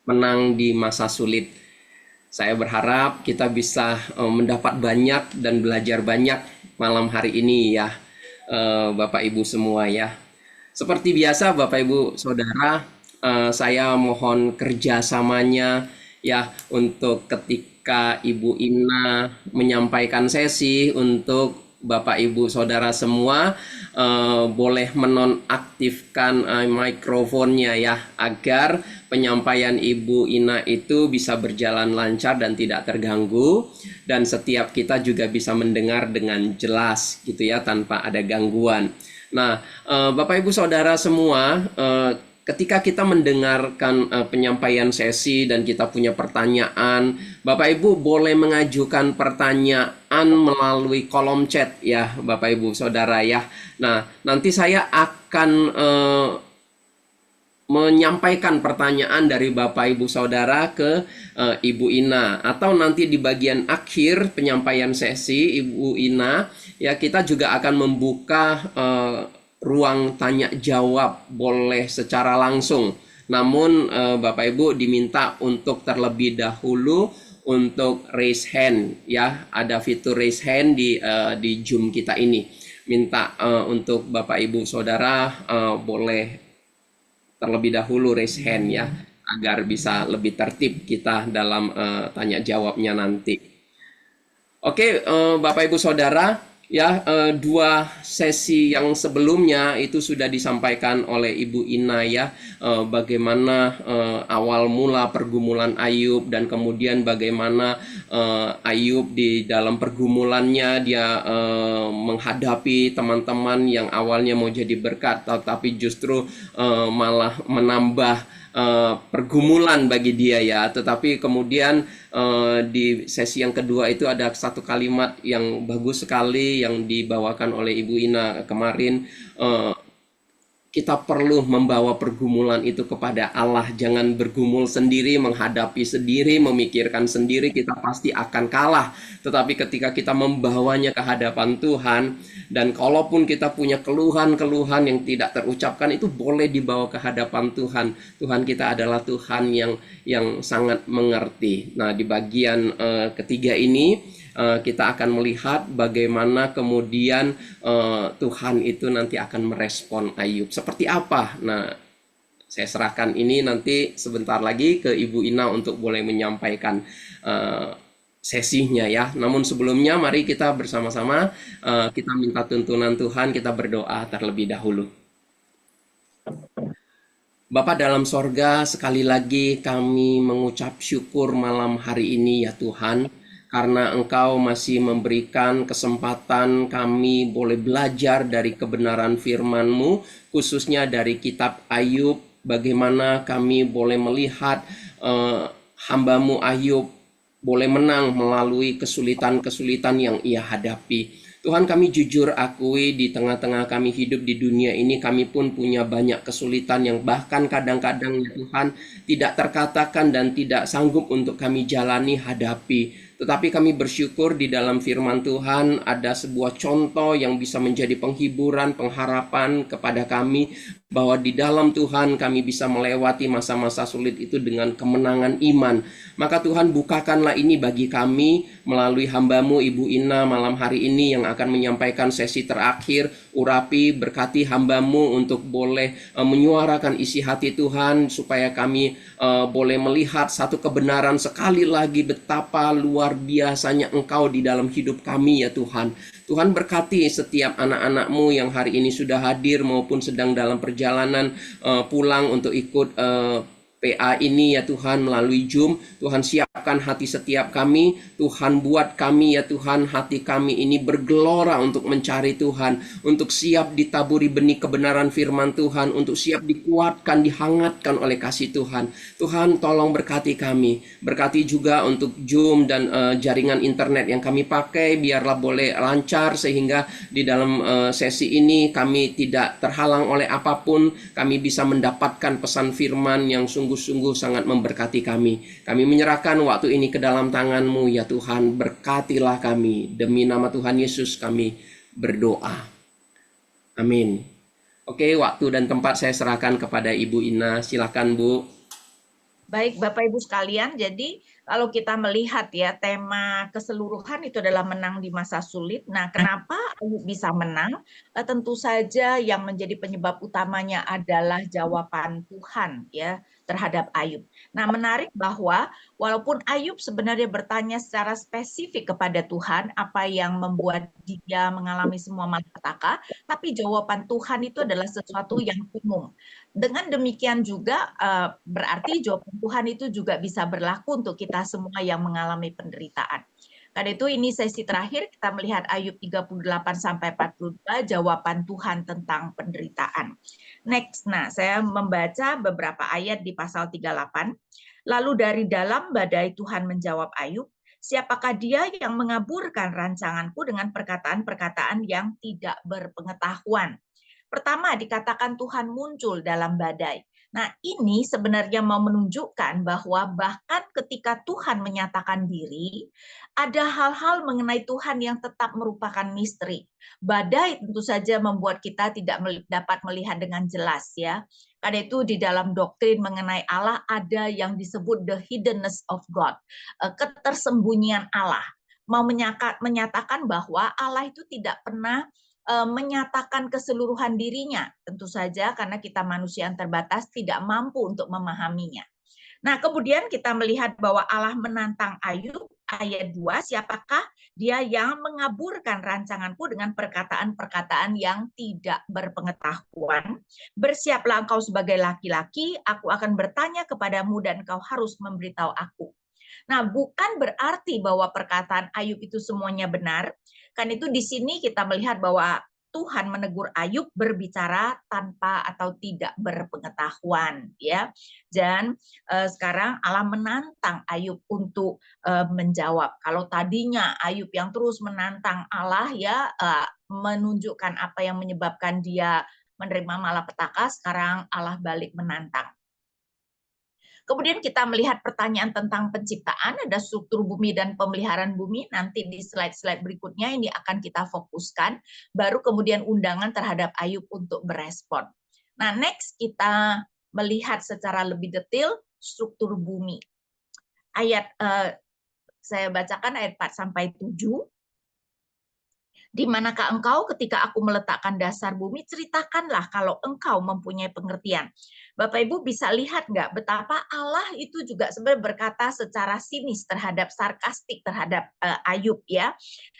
menang di masa sulit. Saya berharap kita bisa mendapat banyak dan belajar banyak malam hari ini ya, Bapak Ibu semua ya. Seperti biasa Bapak Ibu Saudara, saya mohon kerjasamanya ya untuk ketika Ibu Ina menyampaikan sesi untuk Bapak Ibu Saudara semua boleh menonaktifkan mikrofonnya ya agar penyampaian Ibu Ina itu bisa berjalan lancar dan tidak terganggu, dan setiap kita juga bisa mendengar dengan jelas gitu ya tanpa ada gangguan. Nah, Bapak Ibu Saudara semua, ketika kita mendengarkan penyampaian sesi dan kita punya pertanyaan, Bapak Ibu boleh mengajukan pertanyaan melalui kolom chat ya, Bapak Ibu Saudara ya. Nah, nanti saya akan menyampaikan pertanyaan dari Bapak Ibu Saudara ke Ibu Ina, atau nanti di bagian akhir penyampaian sesi Ibu Ina ya, kita juga akan membuka ruang tanya jawab, boleh secara langsung. Namun Bapak Ibu diminta untuk terlebih dahulu untuk raise hand ya, ada fitur raise hand di Zoom kita ini. Minta untuk Bapak Ibu Saudara boleh terlebih dahulu raise hand ya, agar bisa lebih tertib kita dalam tanya jawabnya nanti. Oke, Bapak Ibu Saudara, ya dua sesi yang sebelumnya itu sudah disampaikan oleh Ibu Ina ya, bagaimana awal mula pergumulan Ayub, dan kemudian bagaimana Ayub di dalam pergumulannya dia menghadapi teman-teman yang awalnya mau jadi berkat, tetapi justru malah menambah pergumulan bagi dia ya. Tetapi kemudian di sesi yang kedua itu ada satu kalimat yang bagus sekali yang dibawakan oleh Ibu Ina kemarin. Kita perlu membawa pergumulan itu kepada Allah. Jangan bergumul sendiri, menghadapi sendiri, memikirkan sendiri, kita pasti akan kalah. Tetapi ketika kita membawanya ke hadapan Tuhan, dan kalaupun kita punya keluhan-keluhan yang tidak terucapkan, itu boleh dibawa ke hadapan Tuhan. Tuhan kita adalah Tuhan yang sangat mengerti. Nah, di bagian ketiga ini kita akan melihat bagaimana kemudian Tuhan itu nanti akan merespon Ayub. Seperti apa? Nah, saya serahkan ini nanti sebentar lagi ke Ibu Ina untuk boleh menyampaikan sesinya ya. Namun sebelumnya mari kita bersama-sama kita minta tuntunan Tuhan, kita berdoa terlebih dahulu. Bapa dalam sorga, sekali lagi kami mengucap syukur malam hari ini ya Tuhan, karena Engkau masih memberikan kesempatan kami boleh belajar dari kebenaran firman-Mu, khususnya dari kitab Ayub, bagaimana kami boleh melihat hamba-Mu Ayub boleh menang melalui kesulitan-kesulitan yang ia hadapi. Tuhan, kami jujur akui di tengah-tengah kami hidup di dunia ini, kami pun punya banyak kesulitan yang bahkan kadang-kadang ya Tuhan tidak terkatakan dan tidak sanggup untuk kami jalani hadapi. Tetapi kami bersyukur di dalam firman Tuhan ada sebuah contoh yang bisa menjadi penghiburan, pengharapan kepada kami, bahwa di dalam Tuhan kami bisa melewati masa-masa sulit itu dengan kemenangan iman. Maka Tuhan, bukakanlah ini bagi kami melalui hamba-Mu Ibu Ina malam hari ini yang akan menyampaikan sesi terakhir. Urapi, berkati hamba-Mu untuk boleh menyuarakan isi hati Tuhan, supaya kami boleh melihat satu kebenaran sekali lagi betapa luar biasanya Engkau di dalam hidup kami ya Tuhan. Tuhan, berkati setiap anak-anak-Mu yang hari ini sudah hadir maupun sedang dalam perjalanan pulang untuk ikut PA ini ya Tuhan melalui Zoom. Tuhan, siapkan hati setiap kami. Tuhan, buat kami ya Tuhan, hati kami ini bergelora untuk mencari Tuhan, untuk siap ditaburi benih kebenaran firman Tuhan, untuk siap dikuatkan, dihangatkan oleh kasih Tuhan. Tuhan, tolong berkati kami. Berkati juga untuk Zoom dan jaringan internet yang kami pakai, biarlah boleh lancar sehingga di dalam sesi ini kami tidak terhalang oleh apapun. Kami bisa mendapatkan pesan firman yang sungguh-sungguh sangat memberkati kami. Kami menyerahkan waktu ini ke dalam tangan-Mu ya Tuhan. Berkatilah kami. Demi nama Tuhan Yesus kami berdoa. Amin. Oke, waktu dan tempat saya serahkan kepada Ibu Ina. Silakan Bu. Baik, Bapak Ibu sekalian, jadi kalau kita melihat ya tema keseluruhan itu adalah menang di masa sulit. Nah, kenapa Ayub bisa menang? Tentu saja yang menjadi penyebab utamanya adalah jawaban Tuhan ya terhadap Ayub. Nah, menarik bahwa walaupun Ayub sebenarnya bertanya secara spesifik kepada Tuhan apa yang membuat dia mengalami semua malapetaka, tapi jawaban Tuhan itu adalah sesuatu yang umum. Dengan demikian juga berarti jawaban Tuhan itu juga bisa berlaku untuk kita semua yang mengalami penderitaan. Karena itu ini sesi terakhir kita melihat Ayub 38 sampai 42 jawaban Tuhan tentang penderitaan. Next, nah saya membaca beberapa ayat di pasal 38. Lalu dari dalam badai Tuhan menjawab Ayub, siapakah dia yang mengaburkan rancanganku dengan perkataan-perkataan yang tidak berpengetahuan? Pertama, dikatakan Tuhan muncul dalam badai. Nah, ini sebenarnya mau menunjukkan bahwa bahkan ketika Tuhan menyatakan diri, ada hal-hal mengenai Tuhan yang tetap merupakan misteri. Badai tentu saja membuat kita tidak dapat melihat dengan jelas ya. Karena itu di dalam doktrin mengenai Allah ada yang disebut the hiddenness of God, ketersembunyian Allah. Mau menyatakan bahwa Allah itu tidak pernah menyatakan keseluruhan dirinya, tentu saja karena kita manusia yang terbatas tidak mampu untuk memahaminya. Nah, kemudian kita melihat bahwa Allah menantang Ayub, ayat 2, siapakah dia yang mengaburkan rancanganku dengan perkataan-perkataan yang tidak berpengetahuan. Bersiaplah engkau sebagai laki-laki, aku akan bertanya kepadamu dan engkau harus memberitahu aku. Nah, bukan berarti bahwa perkataan Ayub itu semuanya benar. Kan itu di sini kita melihat bahwa Tuhan menegur Ayub berbicara tanpa atau tidak berpengetahuan ya. Dan sekarang Allah menantang Ayub untuk menjawab. Kalau tadinya Ayub yang terus menantang Allah ya menunjukkan apa yang menyebabkan dia menerima malapetaka, sekarang Allah balik menantang. Kemudian kita melihat pertanyaan tentang penciptaan, ada struktur bumi dan pemeliharaan bumi. Nanti di slide-slide berikutnya ini akan kita fokuskan. Baru kemudian undangan terhadap Ayub untuk berespon. Nah, next kita melihat secara lebih detail struktur bumi. Ayat saya bacakan ayat 4 sampai 7. Di manakah engkau ketika aku meletakkan dasar bumi? Ceritakanlah kalau engkau mempunyai pengertian. Bapak Ibu bisa lihat nggak betapa Allah itu juga sebenarnya berkata secara sinis terhadap sarkastik terhadap Ayub ya.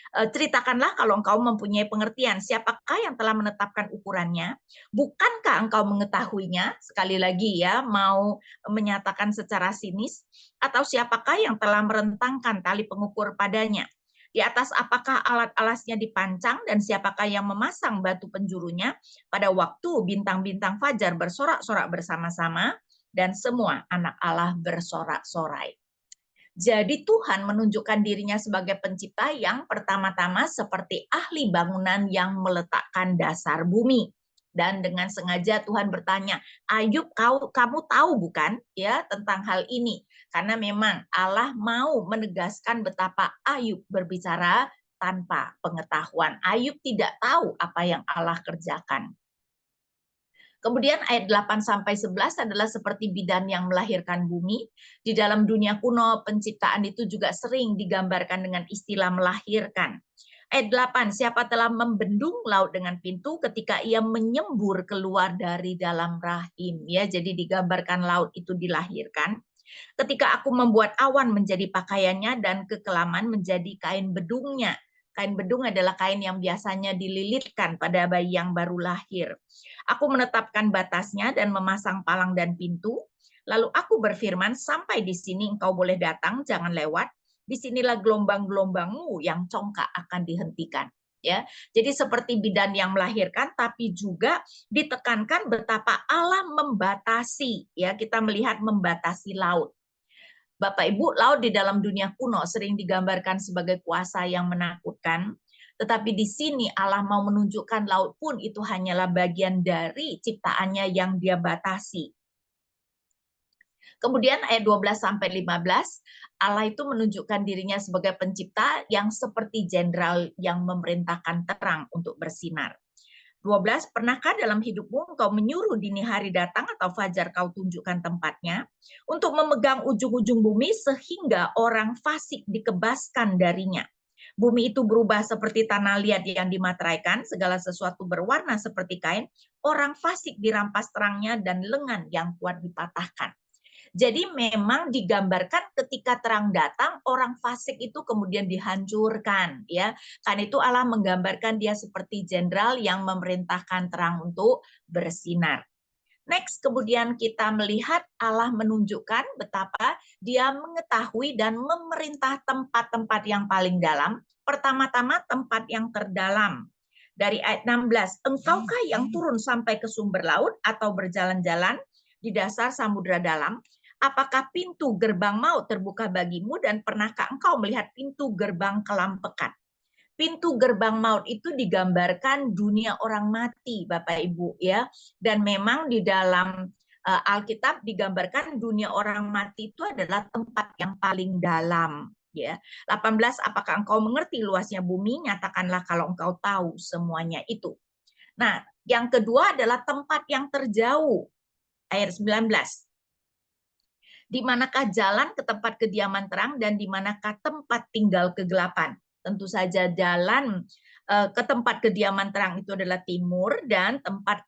Ceritakanlah kalau engkau mempunyai pengertian. Siapakah yang telah menetapkan ukurannya? Bukankah engkau mengetahuinya? Sekali lagi ya, mau menyatakan secara sinis. Atau siapakah yang telah merentangkan tali pengukur padanya? Di atas apakah alat-alasnya dipancang dan siapakah yang memasang batu penjurunya pada waktu bintang-bintang fajar bersorak-sorak bersama-sama dan semua anak Allah bersorak-sorai. Jadi Tuhan menunjukkan dirinya sebagai pencipta yang pertama-tama seperti ahli bangunan yang meletakkan dasar bumi. Dan dengan sengaja Tuhan bertanya, Ayub, kamu tahu bukan ya tentang hal ini? Karena memang Allah mau menegaskan betapa Ayub berbicara tanpa pengetahuan. Ayub tidak tahu apa yang Allah kerjakan. Kemudian ayat 8 sampai 11 adalah seperti bidan yang melahirkan bumi. Di dalam dunia kuno penciptaan itu juga sering digambarkan dengan istilah melahirkan. Ayat 8, siapa telah membendung laut dengan pintu ketika ia menyembur keluar dari dalam rahim. Ya, jadi digambarkan laut itu dilahirkan. Ketika aku membuat awan menjadi pakaiannya dan kekelaman menjadi kain bedungnya. Kain bedung adalah kain yang biasanya dililitkan pada bayi yang baru lahir. Aku menetapkan batasnya dan memasang palang dan pintu. Lalu aku berfirman, sampai di sini engkau boleh datang, jangan lewat. Disinilah gelombang-gelombangmu yang congkak akan dihentikan. Ya, jadi seperti bidan yang melahirkan, tapi juga ditekankan betapa Allah membatasi. Ya, kita melihat membatasi laut. Bapak Ibu, laut di dalam dunia kuno sering digambarkan sebagai kuasa yang menakutkan. Tetapi di sini Allah mau menunjukkan laut pun itu hanyalah bagian dari ciptaannya yang dia batasi. Kemudian ayat 12 sampai 15, Allah itu menunjukkan dirinya sebagai pencipta yang seperti jenderal yang memerintahkan terang untuk bersinar. 12, pernahkah dalam hidupmu engkau menyuruh dini hari datang atau fajar kau tunjukkan tempatnya untuk memegang ujung-ujung bumi sehingga orang fasik dikebaskan darinya. Bumi itu berubah seperti tanah liat yang dimateraikan, segala sesuatu berwarna seperti kain, orang fasik dirampas terangnya dan lengan yang kuat dipatahkan. Jadi memang digambarkan ketika terang datang, orang fasik itu kemudian dihancurkan, ya. Karena itu Allah menggambarkan dia seperti jenderal yang memerintahkan terang untuk bersinar. Next, kemudian kita melihat Allah menunjukkan betapa dia mengetahui dan memerintah tempat-tempat yang paling dalam. Pertama-tama tempat yang terdalam. Dari ayat 16, engkaukah yang turun sampai ke sumber laut atau berjalan-jalan di dasar samudera dalam? Apakah pintu gerbang maut terbuka bagimu dan pernahkah engkau melihat pintu gerbang kelam pekat? Pintu gerbang maut itu digambarkan dunia orang mati, Bapak Ibu, ya. Dan memang di dalam Alkitab digambarkan dunia orang mati itu adalah tempat yang paling dalam, ya. 18, apakah engkau mengerti luasnya bumi? Nyatakanlah kalau engkau tahu semuanya itu. Nah, yang kedua adalah tempat yang terjauh. Ayat 19. Di manakah jalan ke tempat kediaman terang dan di manakah tempat tinggal kegelapan? Tentu saja jalan ke tempat kediaman terang itu adalah timur dan tempat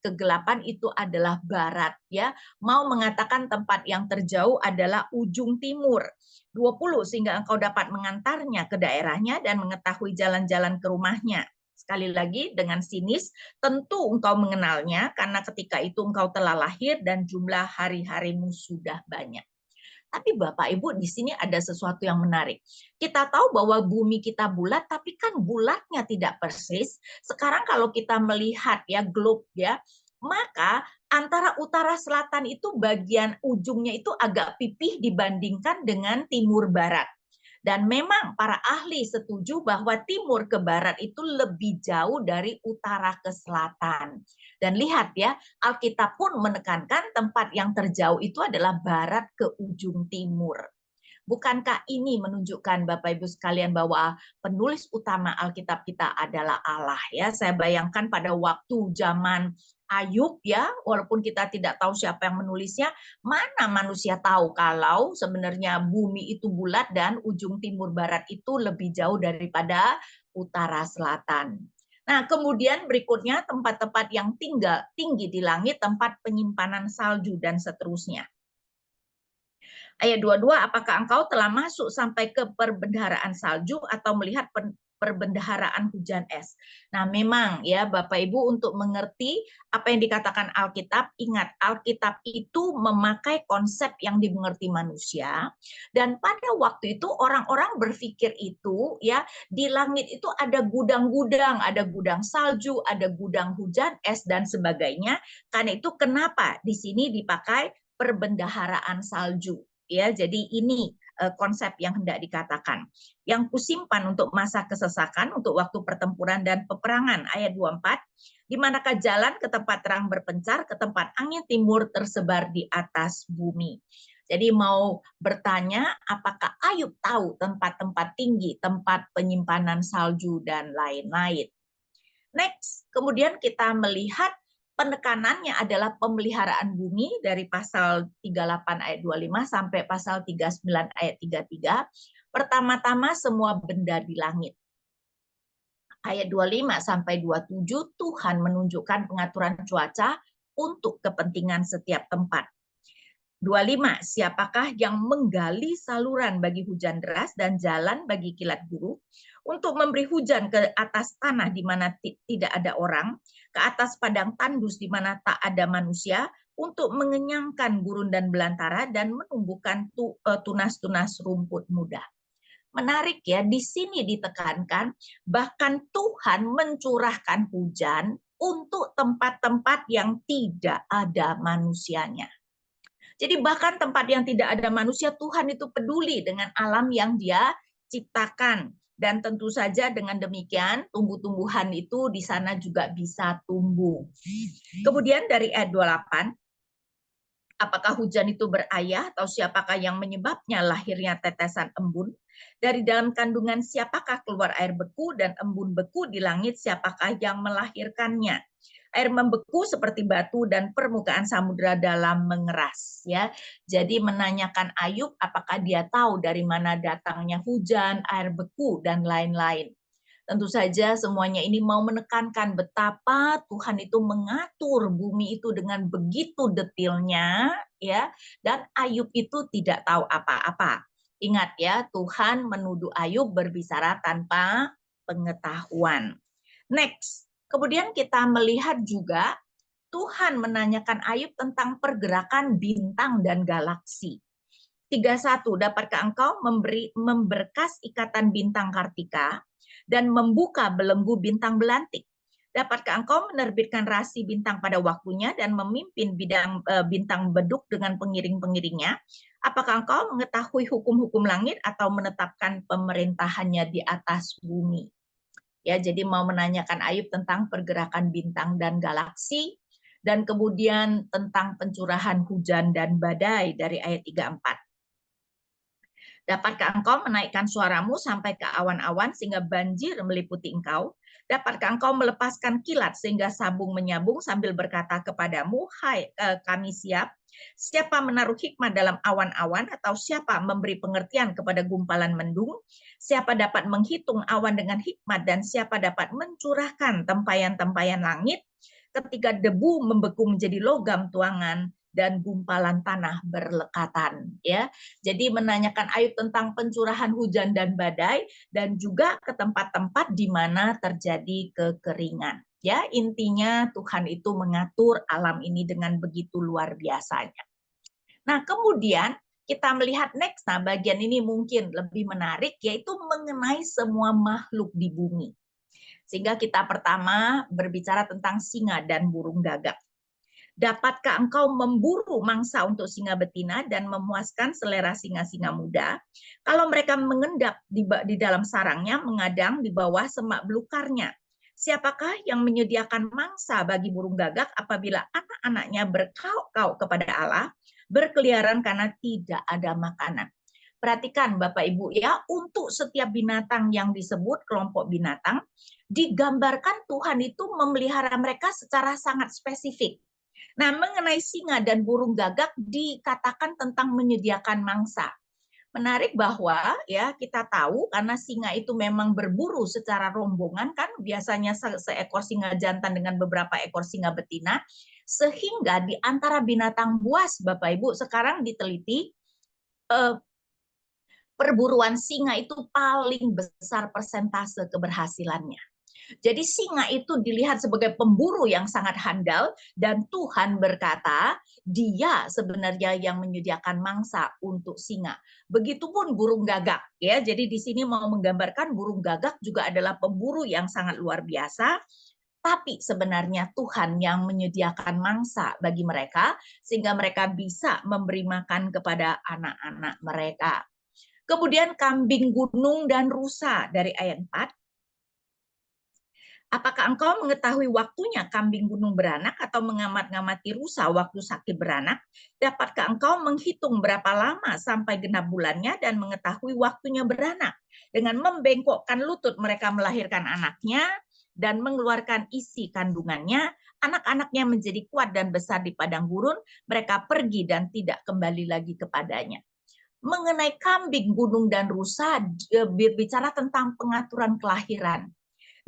kegelapan itu adalah barat, ya. Mau mengatakan tempat yang terjauh adalah ujung timur. 20, sehingga engkau dapat mengantarnya ke daerahnya dan mengetahui jalan-jalan ke rumahnya. Sekali lagi dengan sinis, tentu engkau mengenalnya karena ketika itu engkau telah lahir dan jumlah hari-harimu sudah banyak. Tapi Bapak Ibu, di sini ada sesuatu yang menarik. Kita tahu bahwa bumi kita bulat, tapi kan bulatnya tidak persis. Sekarang kalau kita melihat ya globe ya, maka antara utara selatan itu bagian ujungnya itu agak pipih dibandingkan dengan timur barat. Dan memang para ahli setuju bahwa timur ke barat itu lebih jauh dari utara ke selatan. Dan lihat ya, Alkitab pun menekankan tempat yang terjauh itu adalah barat ke ujung timur. Bukankah ini menunjukkan Bapak Ibu sekalian bahwa penulis utama Alkitab kita adalah Allah, ya? Saya bayangkan pada waktu zaman Ayub, ya, walaupun kita tidak tahu siapa yang menulisnya, mana manusia tahu kalau sebenarnya bumi itu bulat dan ujung timur barat itu lebih jauh daripada utara selatan. Nah, kemudian berikutnya tempat-tempat yang tinggi di langit, tempat penyimpanan salju dan seterusnya. Ayat 22, apakah engkau telah masuk sampai ke perbendaharaan salju atau melihat perbendaharaan hujan es? Nah, memang ya Bapak Ibu, untuk mengerti apa yang dikatakan Alkitab, ingat Alkitab itu memakai konsep yang dimengerti manusia, dan pada waktu itu orang-orang berpikir itu ya, di langit itu ada gudang-gudang, ada gudang salju, ada gudang hujan es dan sebagainya. Karena itu kenapa di sini dipakai perbendaharaan salju. Ya, jadi ini konsep yang hendak dikatakan. Yang kusimpan untuk masa kesesakan, untuk waktu pertempuran dan peperangan. Ayat 24, di manakah jalan ke tempat terang berpencar, ke tempat angin timur tersebar di atas bumi. Jadi mau bertanya, apakah Ayub tahu tempat-tempat tinggi, tempat penyimpanan salju, dan lain-lain. Next, kemudian kita melihat penekanannya adalah pemeliharaan bumi dari pasal 38 ayat 25 sampai pasal 39 ayat 33. Pertama-tama semua benda di langit. Ayat 25 sampai 27 Tuhan menunjukkan pengaturan cuaca untuk kepentingan setiap tempat. 25, siapakah yang menggali saluran bagi hujan deras dan jalan bagi kilat buruk, untuk memberi hujan ke atas tanah di mana tidak ada orang, ke atas padang tandus di mana tak ada manusia, untuk mengenyangkan gurun dan belantara dan menumbuhkan tunas-tunas rumput muda. Menarik ya, di sini ditekankan bahkan Tuhan mencurahkan hujan untuk tempat-tempat yang tidak ada manusianya. Jadi bahkan tempat yang tidak ada manusia, Tuhan itu peduli dengan alam yang Dia ciptakan. Dan tentu saja dengan demikian tumbuh-tumbuhan itu di sana juga bisa tumbuh. Kemudian dari ayat 28, Apakah hujan itu berayah atau siapakah yang menyebabnya lahirnya tetesan embun? Dari dalam kandungan siapakah keluar air beku dan embun beku di langit siapakah yang melahirkannya? Air membeku seperti batu dan permukaan samudera dalam mengeras ya. Jadi menanyakan Ayub apakah dia tahu dari mana datangnya hujan, air beku dan lain-lain. Tentu saja semuanya ini mau menekankan betapa Tuhan itu mengatur bumi itu dengan begitu detailnya ya, dan Ayub itu tidak tahu apa-apa. Ingat ya, Tuhan menuduh Ayub berbicara tanpa pengetahuan. Next, kemudian kita melihat juga Tuhan menanyakan Ayub tentang pergerakan bintang dan galaksi. 31, dapatkah engkau memberkas ikatan bintang kartika dan membuka belenggu bintang belantik? Dapatkah engkau menerbitkan rasi bintang pada waktunya dan memimpin bintang beduk dengan pengiring-pengiringnya? Apakah engkau mengetahui hukum-hukum langit atau menetapkan pemerintahannya di atas bumi? Ya, jadi mau menanyakan Ayub tentang pergerakan bintang dan galaksi, dan kemudian tentang pencurahan hujan dan badai dari ayat 34. Dapatkah engkau menaikkan suaramu sampai ke awan-awan sehingga banjir meliputi engkau? Dapatkah engkau melepaskan kilat sehingga sabung menyambung sambil berkata kepadamu, hai kami siap? Siapa menaruh hikmat dalam awan-awan atau siapa memberi pengertian kepada gumpalan mendung? Siapa dapat menghitung awan dengan hikmat dan siapa dapat mencurahkan tempayan-tempayan langit? Ketika debu membeku menjadi logam tuangan dan gumpalan tanah berlekatan ya. Jadi menanyakan Ayub tentang pencurahan hujan dan badai dan juga ke tempat-tempat di mana terjadi kekeringan. Ya, intinya Tuhan itu mengatur alam ini dengan begitu luar biasanya. Nah, kemudian kita melihat next, nah bagian ini mungkin lebih menarik, yaitu mengenai semua makhluk di bumi. Sehingga kita pertama berbicara tentang singa dan burung gagak. Dapatkah engkau memburu mangsa untuk singa betina dan memuaskan selera singa-singa muda? Kalau mereka mengendap di dalam sarangnya, mengadang di bawah semak belukarnya. Siapakah yang menyediakan mangsa bagi burung gagak apabila anak-anaknya berkauk-kauk kepada Allah, berkeliaran karena tidak ada makanan? Perhatikan Bapak Ibu ya, untuk setiap binatang yang disebut kelompok binatang, digambarkan Tuhan itu memelihara mereka secara sangat spesifik. Nah, mengenai singa dan burung gagak dikatakan tentang menyediakan mangsa. Menarik bahwa ya kita tahu karena singa itu memang berburu secara rombongan kan, biasanya seekor singa jantan dengan beberapa ekor singa betina, sehingga di antara binatang buas Bapak Ibu sekarang diteliti perburuan singa itu paling besar persentase keberhasilannya. Jadi singa itu dilihat sebagai pemburu yang sangat handal dan Tuhan berkata, dia sebenarnya yang menyediakan mangsa untuk singa. Begitupun burung gagak ya. Jadi di sini mau menggambarkan burung gagak juga adalah pemburu yang sangat luar biasa. Tapi sebenarnya Tuhan yang menyediakan mangsa bagi mereka sehingga mereka bisa memberi makan kepada anak-anak mereka. Kemudian kambing gunung dan rusa dari ayat 4. Apakah engkau mengetahui waktunya kambing gunung beranak atau mengamat-ngamati rusa waktu sakit beranak? Dapatkah engkau menghitung berapa lama sampai genap bulannya dan mengetahui waktunya beranak? Dengan membengkokkan lutut mereka melahirkan anaknya dan mengeluarkan isi kandungannya, anak-anaknya menjadi kuat dan besar di padang gurun, mereka pergi dan tidak kembali lagi kepadanya. Mengenai kambing, gunung, dan rusa, berbicara tentang pengaturan kelahiran.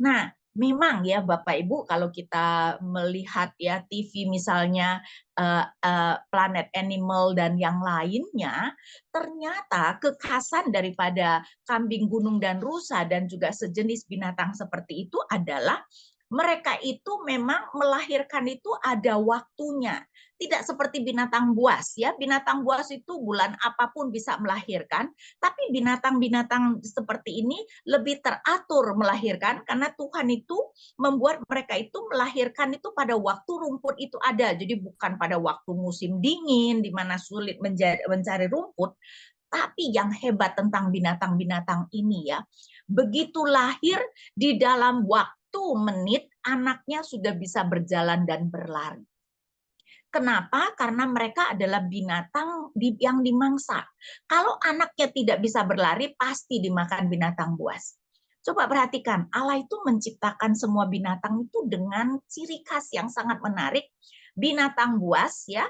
Nah, memang ya Bapak Ibu kalau kita melihat ya TV misalnya Planet Animal dan yang lainnya, ternyata kekhasan daripada kambing gunung dan rusa dan juga sejenis binatang seperti itu adalah mereka itu memang melahirkan itu ada waktunya. Tidak seperti binatang buas ya. Binatang buas itu bulan apapun bisa melahirkan, tapi binatang-binatang seperti ini lebih teratur melahirkan karena Tuhan itu membuat mereka itu melahirkan itu pada waktu rumput itu ada. Jadi bukan pada waktu musim dingin di mana sulit mencari rumput. Tapi yang hebat tentang binatang-binatang ini ya, begitu lahir di dalam waktu menit anaknya sudah bisa berjalan dan berlari. Kenapa? Karena mereka adalah binatang yang dimangsa. Kalau anaknya tidak bisa berlari, pasti dimakan binatang buas. Coba perhatikan, Allah itu menciptakan semua binatang itu dengan ciri khas yang sangat menarik. Binatang buas ya.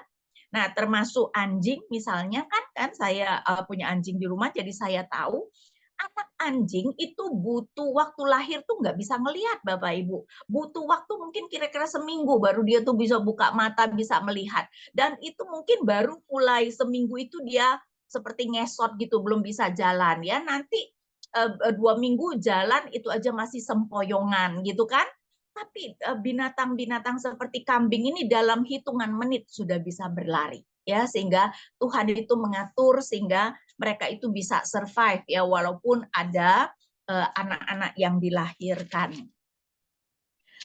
Nah, termasuk anjing misalnya kan saya punya anjing di rumah, jadi saya tahu anak anjing itu butuh waktu lahir tuh nggak bisa ngelihat Bapak Ibu. Butuh waktu mungkin kira-kira seminggu baru dia tuh bisa buka mata, bisa melihat. Dan itu mungkin baru mulai seminggu itu dia seperti ngesot gitu, belum bisa jalan ya. Nanti 2 minggu jalan itu aja masih sempoyongan gitu kan. Tapi binatang-binatang seperti kambing ini dalam hitungan menit sudah bisa berlari ya, sehingga Tuhan itu mengatur sehingga mereka itu bisa survive ya walaupun ada anak-anak yang dilahirkan.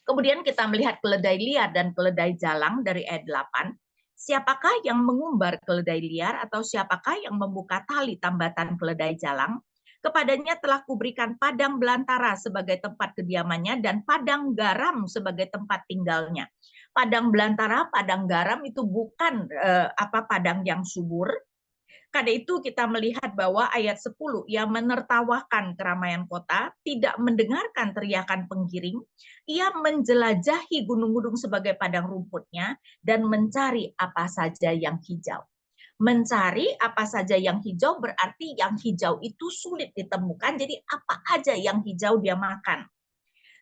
Kemudian kita melihat keledai liar dan keledai jalang dari ayat 8. Siapakah yang mengumbar keledai liar atau siapakah yang membuka tali tambatan keledai jalang? Kepadanya telah kuberikan padang belantara sebagai tempat kediamannya dan padang garam sebagai tempat tinggalnya. Padang belantara, padang garam itu bukan padang yang subur. Karena itu kita melihat bahwa ayat 10 yang menertawakan keramaian kota, tidak mendengarkan teriakan penggiring, ia menjelajahi gunung-gunung sebagai padang rumputnya dan mencari apa saja yang hijau. Mencari apa saja yang hijau berarti yang hijau itu sulit ditemukan, jadi apa aja yang hijau dia makan.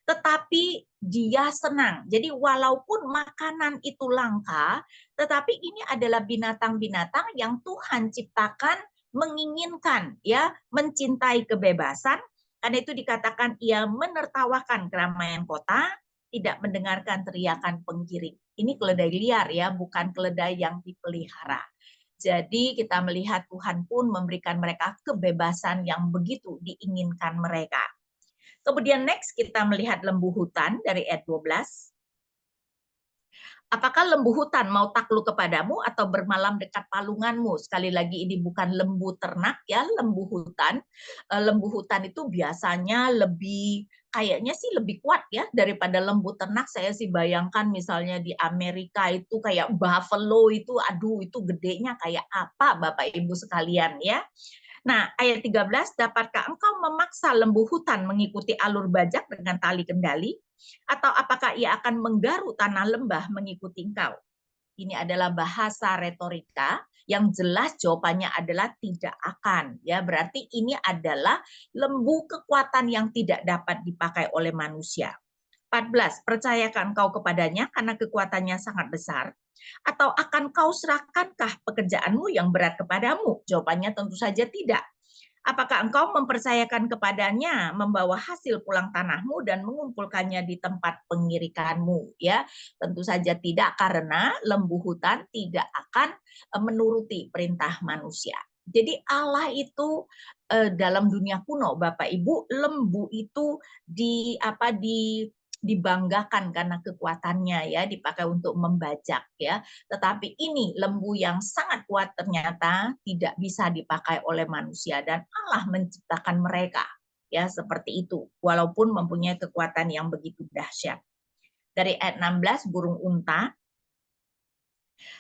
Tetapi dia senang. Jadi walaupun makanan itu langka, tetapi ini adalah binatang-binatang yang Tuhan ciptakan menginginkan ya, mencintai kebebasan. Karena itu dikatakan ia menertawakan keramaian kota, tidak mendengarkan teriakan penggiring. Ini keledai liar ya, bukan keledai yang dipelihara. Jadi kita melihat Tuhan pun memberikan mereka kebebasan yang begitu diinginkan mereka. Kemudian next kita melihat lembu hutan dari ayat 12. Apakah lembu hutan mau takluk kepadamu atau bermalam dekat palunganmu? Sekali lagi ini bukan lembu ternak ya, lembu hutan. Lembu hutan itu biasanya kayaknya sih lebih kuat ya daripada lembu ternak. Saya sih bayangkan misalnya di Amerika itu kayak buffalo itu, aduh itu gedenya kayak apa Bapak Ibu sekalian ya. Nah, ayat 13, dapatkah engkau memaksa lembu hutan mengikuti alur bajak dengan tali kendali? Atau apakah ia akan menggaruk tanah lembah mengikuti engkau? Ini adalah bahasa retorika yang jelas jawabannya adalah tidak akan. Ya, berarti ini adalah lembu kekuatan yang tidak dapat dipakai oleh manusia. 14, percayakan engkau kepadanya karena kekuatannya sangat besar? Atau akan kau serahkankah pekerjaanmu yang berat kepadamu? Jawabannya tentu saja tidak. Apakah engkau mempercayakan kepadanya membawa hasil pulang tanahmu dan mengumpulkannya di tempat pengirikanmu? Ya, tentu saja tidak karena lembu hutan tidak akan menuruti perintah manusia. Jadi Allah itu dalam dunia kuno, Bapak Ibu, lembu itu dibanggakan karena kekuatannya ya, dipakai untuk membajak ya. Tetapi ini lembu yang sangat kuat ternyata tidak bisa dipakai oleh manusia dan Allah menciptakan mereka ya seperti itu walaupun mempunyai kekuatan yang begitu dahsyat. Dari ayat 16, burung unta.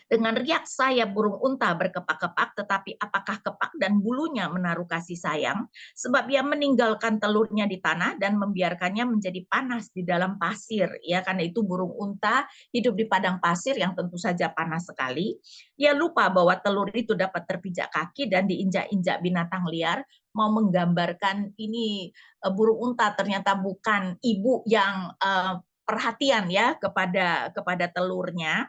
Dengan riak sayap burung unta berkepak-kepak, tetapi apakah kepak dan bulunya menaruh kasih sayang? Sebab ia meninggalkan telurnya di tanah dan membiarkannya menjadi panas di dalam pasir. Ya, karena itu burung unta hidup di padang pasir yang tentu saja panas sekali. Ia lupa bahwa telur itu dapat terpijak kaki dan diinjak-injak binatang liar. Mau menggambarkan ini burung unta ternyata bukan ibu yang perhatian ya kepada telurnya.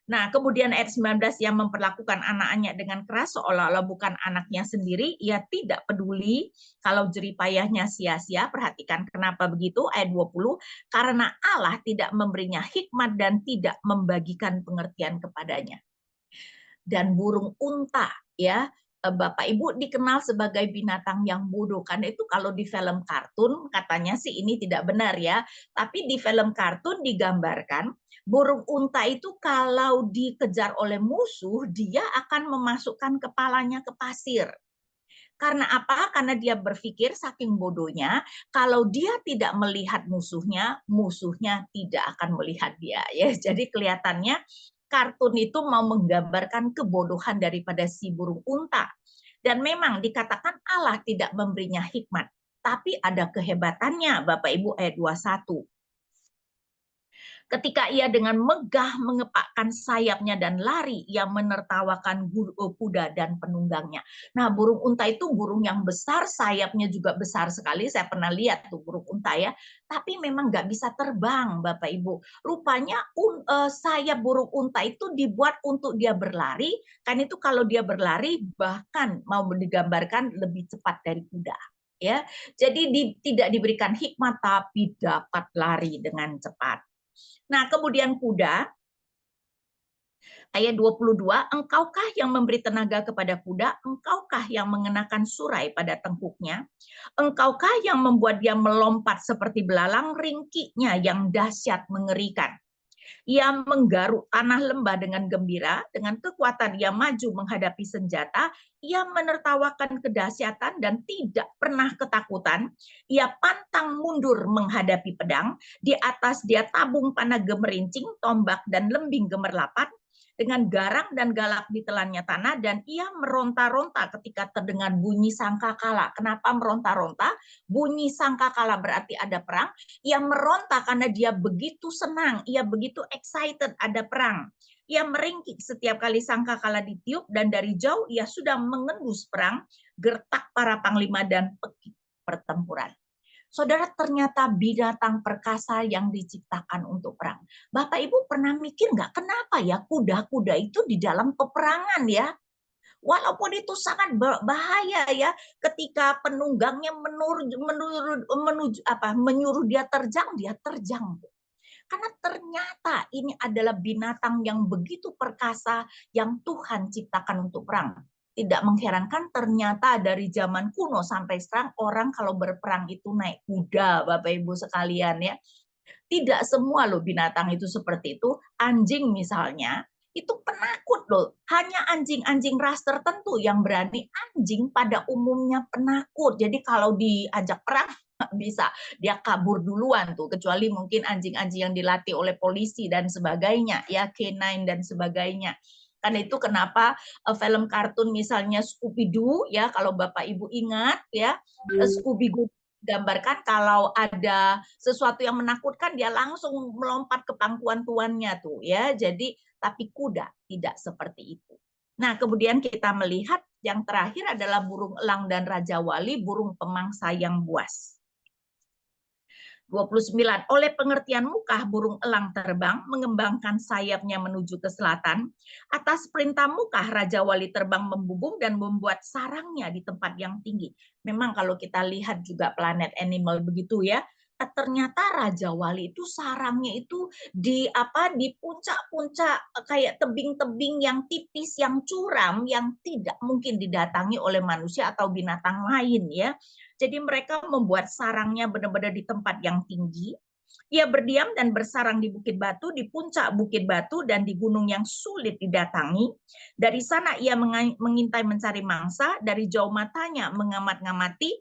Nah, kemudian ayat 19 yang memperlakukan anaknya dengan keras seolah-olah bukan anaknya sendiri, ia tidak peduli kalau jeripayahnya sia-sia. Perhatikan kenapa begitu, ayat 20, karena Allah tidak memberinya hikmat dan tidak membagikan pengertian kepadanya. Dan burung unta ya, Bapak Ibu dikenal sebagai binatang yang bodoh. Karena itu kalau di film kartun katanya sih ini tidak benar ya, tapi di film kartun digambarkan burung unta itu kalau dikejar oleh musuh, dia akan memasukkan kepalanya ke pasir. Karena apa? Karena dia berpikir saking bodohnya, kalau dia tidak melihat musuhnya, musuhnya tidak akan melihat dia. Ya, jadi kelihatannya kartun itu mau menggambarkan kebodohan daripada si burung unta. Dan memang dikatakan Allah tidak memberinya hikmat, tapi ada kehebatannya, Bapak Ibu, ayat 21. Ketika ia dengan megah mengepakkan sayapnya dan lari, ia menertawakan kuda dan penunggangnya. Nah, burung unta itu burung yang besar, sayapnya juga besar sekali. Saya pernah lihat tuh burung unta ya, tapi memang nggak bisa terbang, Bapak Ibu. Rupanya sayap burung unta itu dibuat untuk dia berlari, kan itu kalau dia berlari bahkan mau digambarkan lebih cepat dari kuda. Ya, jadi tidak diberikan hikmat tapi dapat lari dengan cepat. Nah, kemudian kuda, ayat 22, engkaukah yang memberi tenaga kepada kuda, engkaukah yang mengenakan surai pada tengkuknya, engkaukah yang membuat dia melompat seperti belalang, ringkiknya yang dahsyat mengerikan. Ia menggaruk tanah lembah dengan gembira, dengan kekuatan ia maju menghadapi senjata, ia menertawakan kedahsyatan dan tidak pernah ketakutan. Ia pantang mundur menghadapi pedang, di atas dia tabung panah gemerincing, tombak dan lembing gemerlapan, dengan garang dan galak ditelannya tanah, dan ia meronta-ronta ketika terdengar bunyi sangkakala. Kenapa meronta-ronta? Bunyi sangkakala berarti ada perang. Ia meronta karena dia begitu senang, ia begitu excited ada perang. Ia meringkik setiap kali sangkakala ditiup, dan dari jauh ia sudah mengendus perang, gertak para panglima dan pekik pertempuran. Saudara, ternyata binatang perkasa yang diciptakan untuk perang. Bapak Ibu pernah mikir nggak kenapa ya kuda-kuda itu di dalam peperangan ya? Walaupun itu sangat bahaya ya, ketika penunggangnya menyuruh dia terjang. Karena ternyata ini adalah binatang yang begitu perkasa yang Tuhan ciptakan untuk perang. Tidak mengherankan ternyata dari zaman kuno sampai sekarang orang kalau berperang itu naik kuda, Bapak Ibu sekalian ya. Tidak semua loh binatang itu seperti itu. Anjing misalnya, itu penakut loh. Hanya anjing-anjing ras tertentu yang berani. Anjing pada umumnya penakut. Jadi kalau diajak perang, bisa dia kabur duluan tuh. Kecuali mungkin anjing-anjing yang dilatih oleh polisi dan sebagainya. Ya, K9 dan sebagainya. Karena itu kenapa film kartun misalnya Scooby-Doo, ya kalau Bapak Ibu ingat ya, Scooby-Doo gambarkan kalau ada sesuatu yang menakutkan dia langsung melompat ke pangkuan tuannya tuh ya. Jadi tapi kuda tidak seperti itu. Nah, kemudian kita melihat yang terakhir adalah burung elang dan raja wali, burung pemangsa yang buas. 29. Oleh pengertian mukah burung elang terbang mengembangkan sayapnya menuju ke selatan. Atas perintah mukah Raja Wali terbang membubung dan membuat sarangnya di tempat yang tinggi. Memang kalau kita lihat juga planet animal begitu ya, ternyata Raja Wali itu sarangnya itu di puncak-puncak kayak tebing-tebing yang tipis, yang curam, yang tidak mungkin didatangi oleh manusia atau binatang lain ya. Jadi mereka membuat sarangnya benar-benar di tempat yang tinggi. Ia berdiam dan bersarang di bukit batu, di puncak bukit batu, dan di gunung yang sulit didatangi. Dari sana ia mengintai mencari mangsa, dari jauh matanya mengamat-ngamati,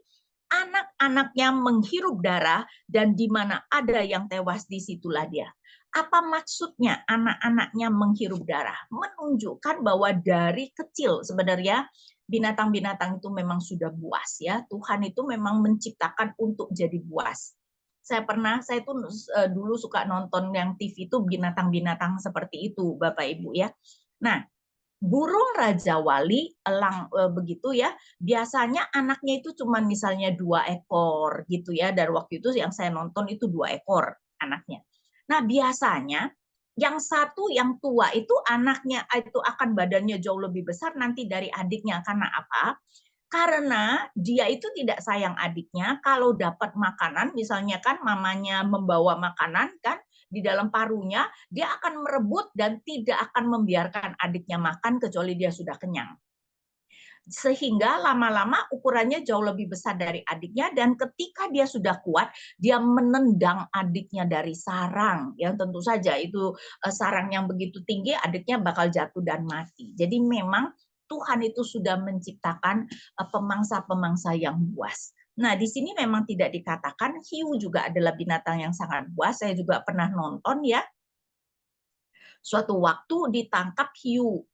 anak-anaknya menghirup darah, dan di mana ada yang tewas disitulah dia. Apa maksudnya anak-anaknya menghirup darah? Menunjukkan bahwa dari kecil sebenarnya binatang-binatang itu memang sudah buas ya. Tuhan itu memang menciptakan untuk jadi buas. Saya tuh dulu suka nonton yang TV itu binatang-binatang seperti itu, Bapak Ibu ya. Nah, burung raja wali, elang begitu ya, biasanya anaknya itu cuma misalnya 2 ekor gitu ya. Dan waktu itu yang saya nonton itu 2 ekor anaknya. Nah, biasanya yang satu yang tua itu anaknya itu akan badannya jauh lebih besar nanti dari adiknya. Karena apa? Karena dia itu tidak sayang adiknya. Kalau dapat makanan, misalnya kan mamanya membawa makanan kan di dalam parunya, dia akan merebut dan tidak akan membiarkan adiknya makan kecuali dia sudah kenyang. Sehingga lama-lama ukurannya jauh lebih besar dari adiknya, dan ketika dia sudah kuat, dia menendang adiknya dari sarang. Yang tentu saja itu sarang yang begitu tinggi, adiknya bakal jatuh dan mati. Jadi memang Tuhan itu sudah menciptakan pemangsa-pemangsa yang buas. Nah, di sini memang tidak dikatakan, hiu juga adalah binatang yang sangat buas. Saya juga pernah nonton ya. Suatu waktu ditangkap hiu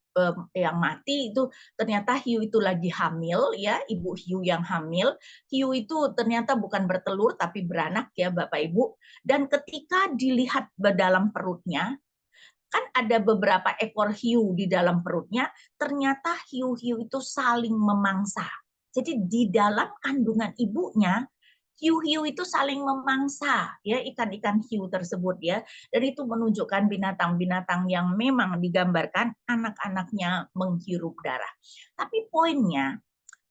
yang mati itu, ternyata hiu itu lagi hamil ya, ibu hiu yang hamil. Hiu itu ternyata bukan bertelur tapi beranak ya Bapak Ibu. Dan ketika dilihat ke dalam perutnya, kan ada beberapa ekor hiu di dalam perutnya, ternyata hiu-hiu itu saling memangsa. Jadi di dalam kandungan ibunya, hiu-hiu itu saling memangsa ya ikan-ikan hiu tersebut ya. Dan itu menunjukkan binatang-binatang yang memang digambarkan anak-anaknya menghirup darah. Tapi poinnya,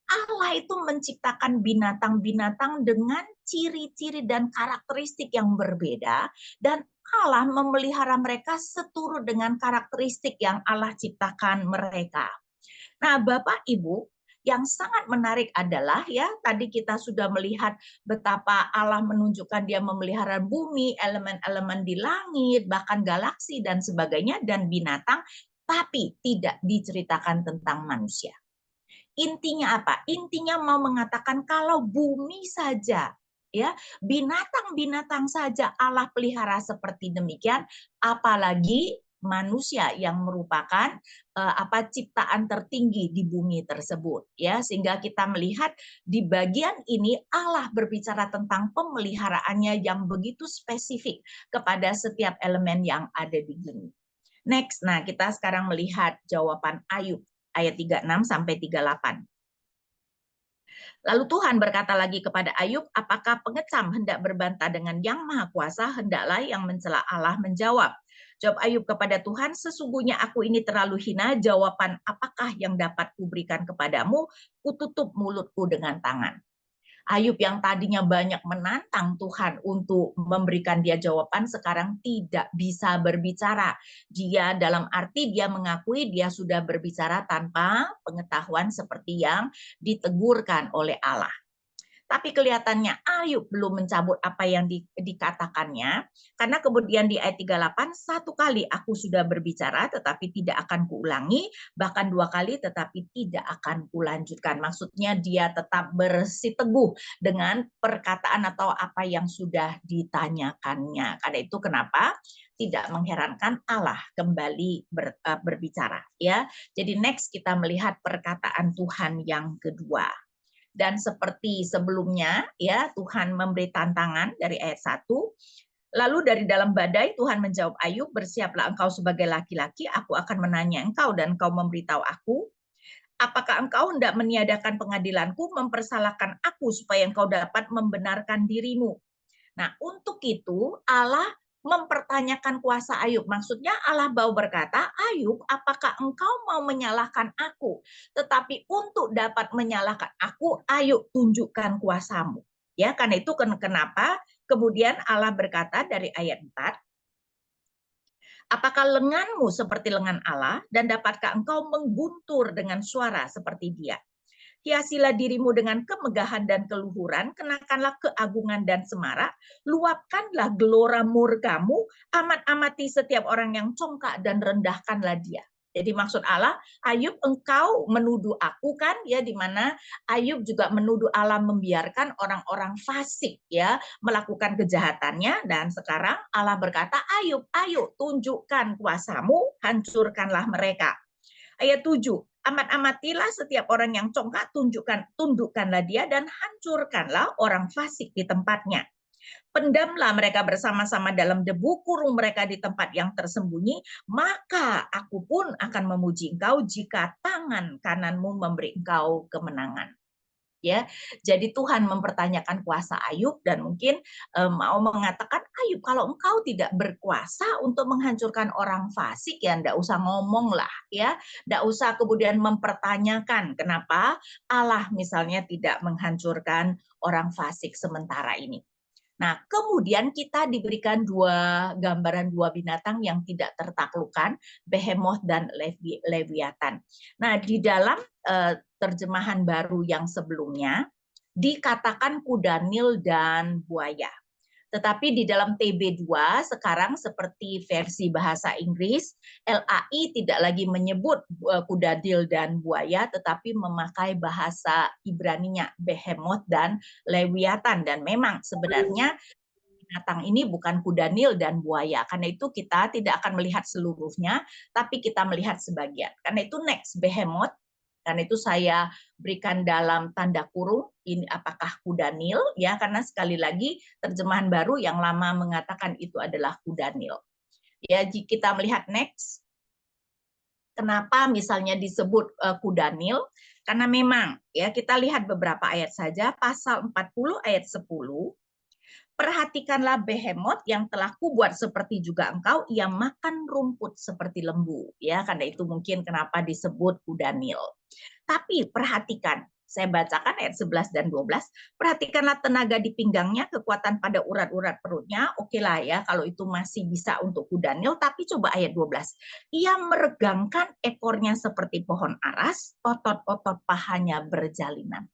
Allah itu menciptakan binatang-binatang dengan ciri-ciri dan karakteristik yang berbeda, dan Allah memelihara mereka seturut dengan karakteristik yang Allah ciptakan mereka. Nah, Bapak Ibu, yang sangat menarik adalah ya, tadi kita sudah melihat betapa Allah menunjukkan dia memelihara bumi, elemen-elemen di langit, bahkan galaksi dan sebagainya, dan binatang, tapi tidak diceritakan tentang manusia. Intinya apa? Intinya mau mengatakan kalau bumi saja, ya, binatang-binatang saja Allah pelihara seperti demikian, apalagi manusia yang merupakan ciptaan tertinggi di bumi tersebut, ya, sehingga kita melihat di bagian ini Allah berbicara tentang pemeliharaannya yang begitu spesifik kepada setiap elemen yang ada di bumi. Next, nah kita sekarang melihat jawaban Ayub ayat 36 sampai 38. Lalu Tuhan berkata lagi kepada Ayub, apakah pengecam hendak berbantah dengan Yang Maha Kuasa, hendaklah yang mencela Allah menjawab. Jawab Ayub kepada Tuhan, sesungguhnya aku ini terlalu hina, jawaban apakah yang dapat kuberikan kepadamu, kututup mulutku dengan tangan. Ayub yang tadinya banyak menantang Tuhan untuk memberikan dia jawaban, sekarang tidak bisa berbicara. Dia dalam arti dia mengakui dia sudah berbicara tanpa pengetahuan seperti yang ditegurkan oleh Allah. Tapi kelihatannya Ayub belum mencabut apa yang dikatakannya, karena kemudian di ayat 38, satu kali aku sudah berbicara tetapi tidak akan kuulangi, bahkan dua kali tetapi tidak akan kulanjutkan. Maksudnya dia tetap bersiteguh dengan perkataan atau apa yang sudah ditanyakannya. Karena itu kenapa tidak mengherankan Allah kembali berbicara, ya. Jadi next kita melihat perkataan Tuhan yang kedua. Dan seperti sebelumnya, ya, Tuhan memberi tantangan dari ayat 1. Lalu dari dalam badai Tuhan menjawab Ayub, bersiaplah engkau sebagai laki-laki, aku akan menanya engkau dan engkau memberitahu aku. Apakah engkau hendak meniadakan pengadilanku, mempersalahkan aku supaya engkau dapat membenarkan dirimu. Nah, untuk itu Allah mempertanyakan kuasa Ayub. Maksudnya Allah mau berkata, Ayub, apakah engkau mau menyalahkan aku? Tetapi untuk dapat menyalahkan aku, ayo tunjukkan kuasamu. Ya, karena itu kenapa kemudian Allah berkata dari ayat 4, apakah lenganmu seperti lengan Allah dan dapatkah engkau mengguntur dengan suara seperti dia? Hiasilah dirimu dengan kemegahan dan keluhuran, kenakanlah keagungan dan semarak, luapkanlah gelora murkamu, amat-amati setiap orang yang congkak dan rendahkanlah dia. Jadi maksud Allah, Ayub engkau menuduh aku kan, ya, di mana Ayub juga menuduh Allah membiarkan orang-orang fasik ya melakukan kejahatannya, dan sekarang Allah berkata, Ayub, ayo tunjukkan kuasamu, hancurkanlah mereka. Ayat 7, amat-amatilah setiap orang yang congkak, tundukkanlah dia dan hancurkanlah orang fasik di tempatnya. Pendamlah mereka bersama-sama dalam debu, kurung mereka di tempat yang tersembunyi, maka aku pun akan memuji engkau jika tangan kananmu memberi engkau kemenangan. Ya, jadi Tuhan mempertanyakan kuasa Ayub dan mungkin mau mengatakan, Ayub, kalau engkau tidak berkuasa untuk menghancurkan orang fasik, ya enggak usah ngomong lah, ya, enggak usah kemudian mempertanyakan kenapa Allah misalnya tidak menghancurkan orang fasik sementara ini. Nah, kemudian kita diberikan gambaran dua binatang yang tidak tertaklukkan, Behemoth dan Leviathan. Nah, di dalam terjemahan baru yang sebelumnya dikatakan kuda Nil dan buaya. Tetapi di dalam TB2 sekarang seperti versi bahasa Inggris, LAI tidak lagi menyebut kuda Nil dan buaya, tetapi memakai bahasa Ibraninya Behemoth dan Leviathan. Dan memang sebenarnya binatang ini bukan kuda Nil dan buaya. Karena itu kita tidak akan melihat seluruhnya, tapi kita melihat sebagian. Karena itu next, behemoth. Karena itu saya berikan dalam tanda kurung, ini apakah kuda Nil, ya, karena sekali lagi terjemahan baru yang lama mengatakan itu adalah kuda Nil. Ya, jika kita melihat next, kenapa misalnya disebut kuda Nil? Karena memang ya kita lihat beberapa ayat saja, pasal 40 ayat 10. Perhatikanlah behemoth yang telah kubuat seperti juga engkau, ia makan rumput seperti lembu. Ya, karena itu mungkin kenapa disebut kuda Nil. Tapi perhatikan, saya bacakan ayat 11 dan 12. Perhatikanlah tenaga di pinggangnya, kekuatan pada urat-urat perutnya. Oke lah ya, kalau itu masih bisa untuk kuda Nil. Tapi coba ayat 12. Ia meregangkan ekornya seperti pohon aras, otot-otot pahanya berjalinan.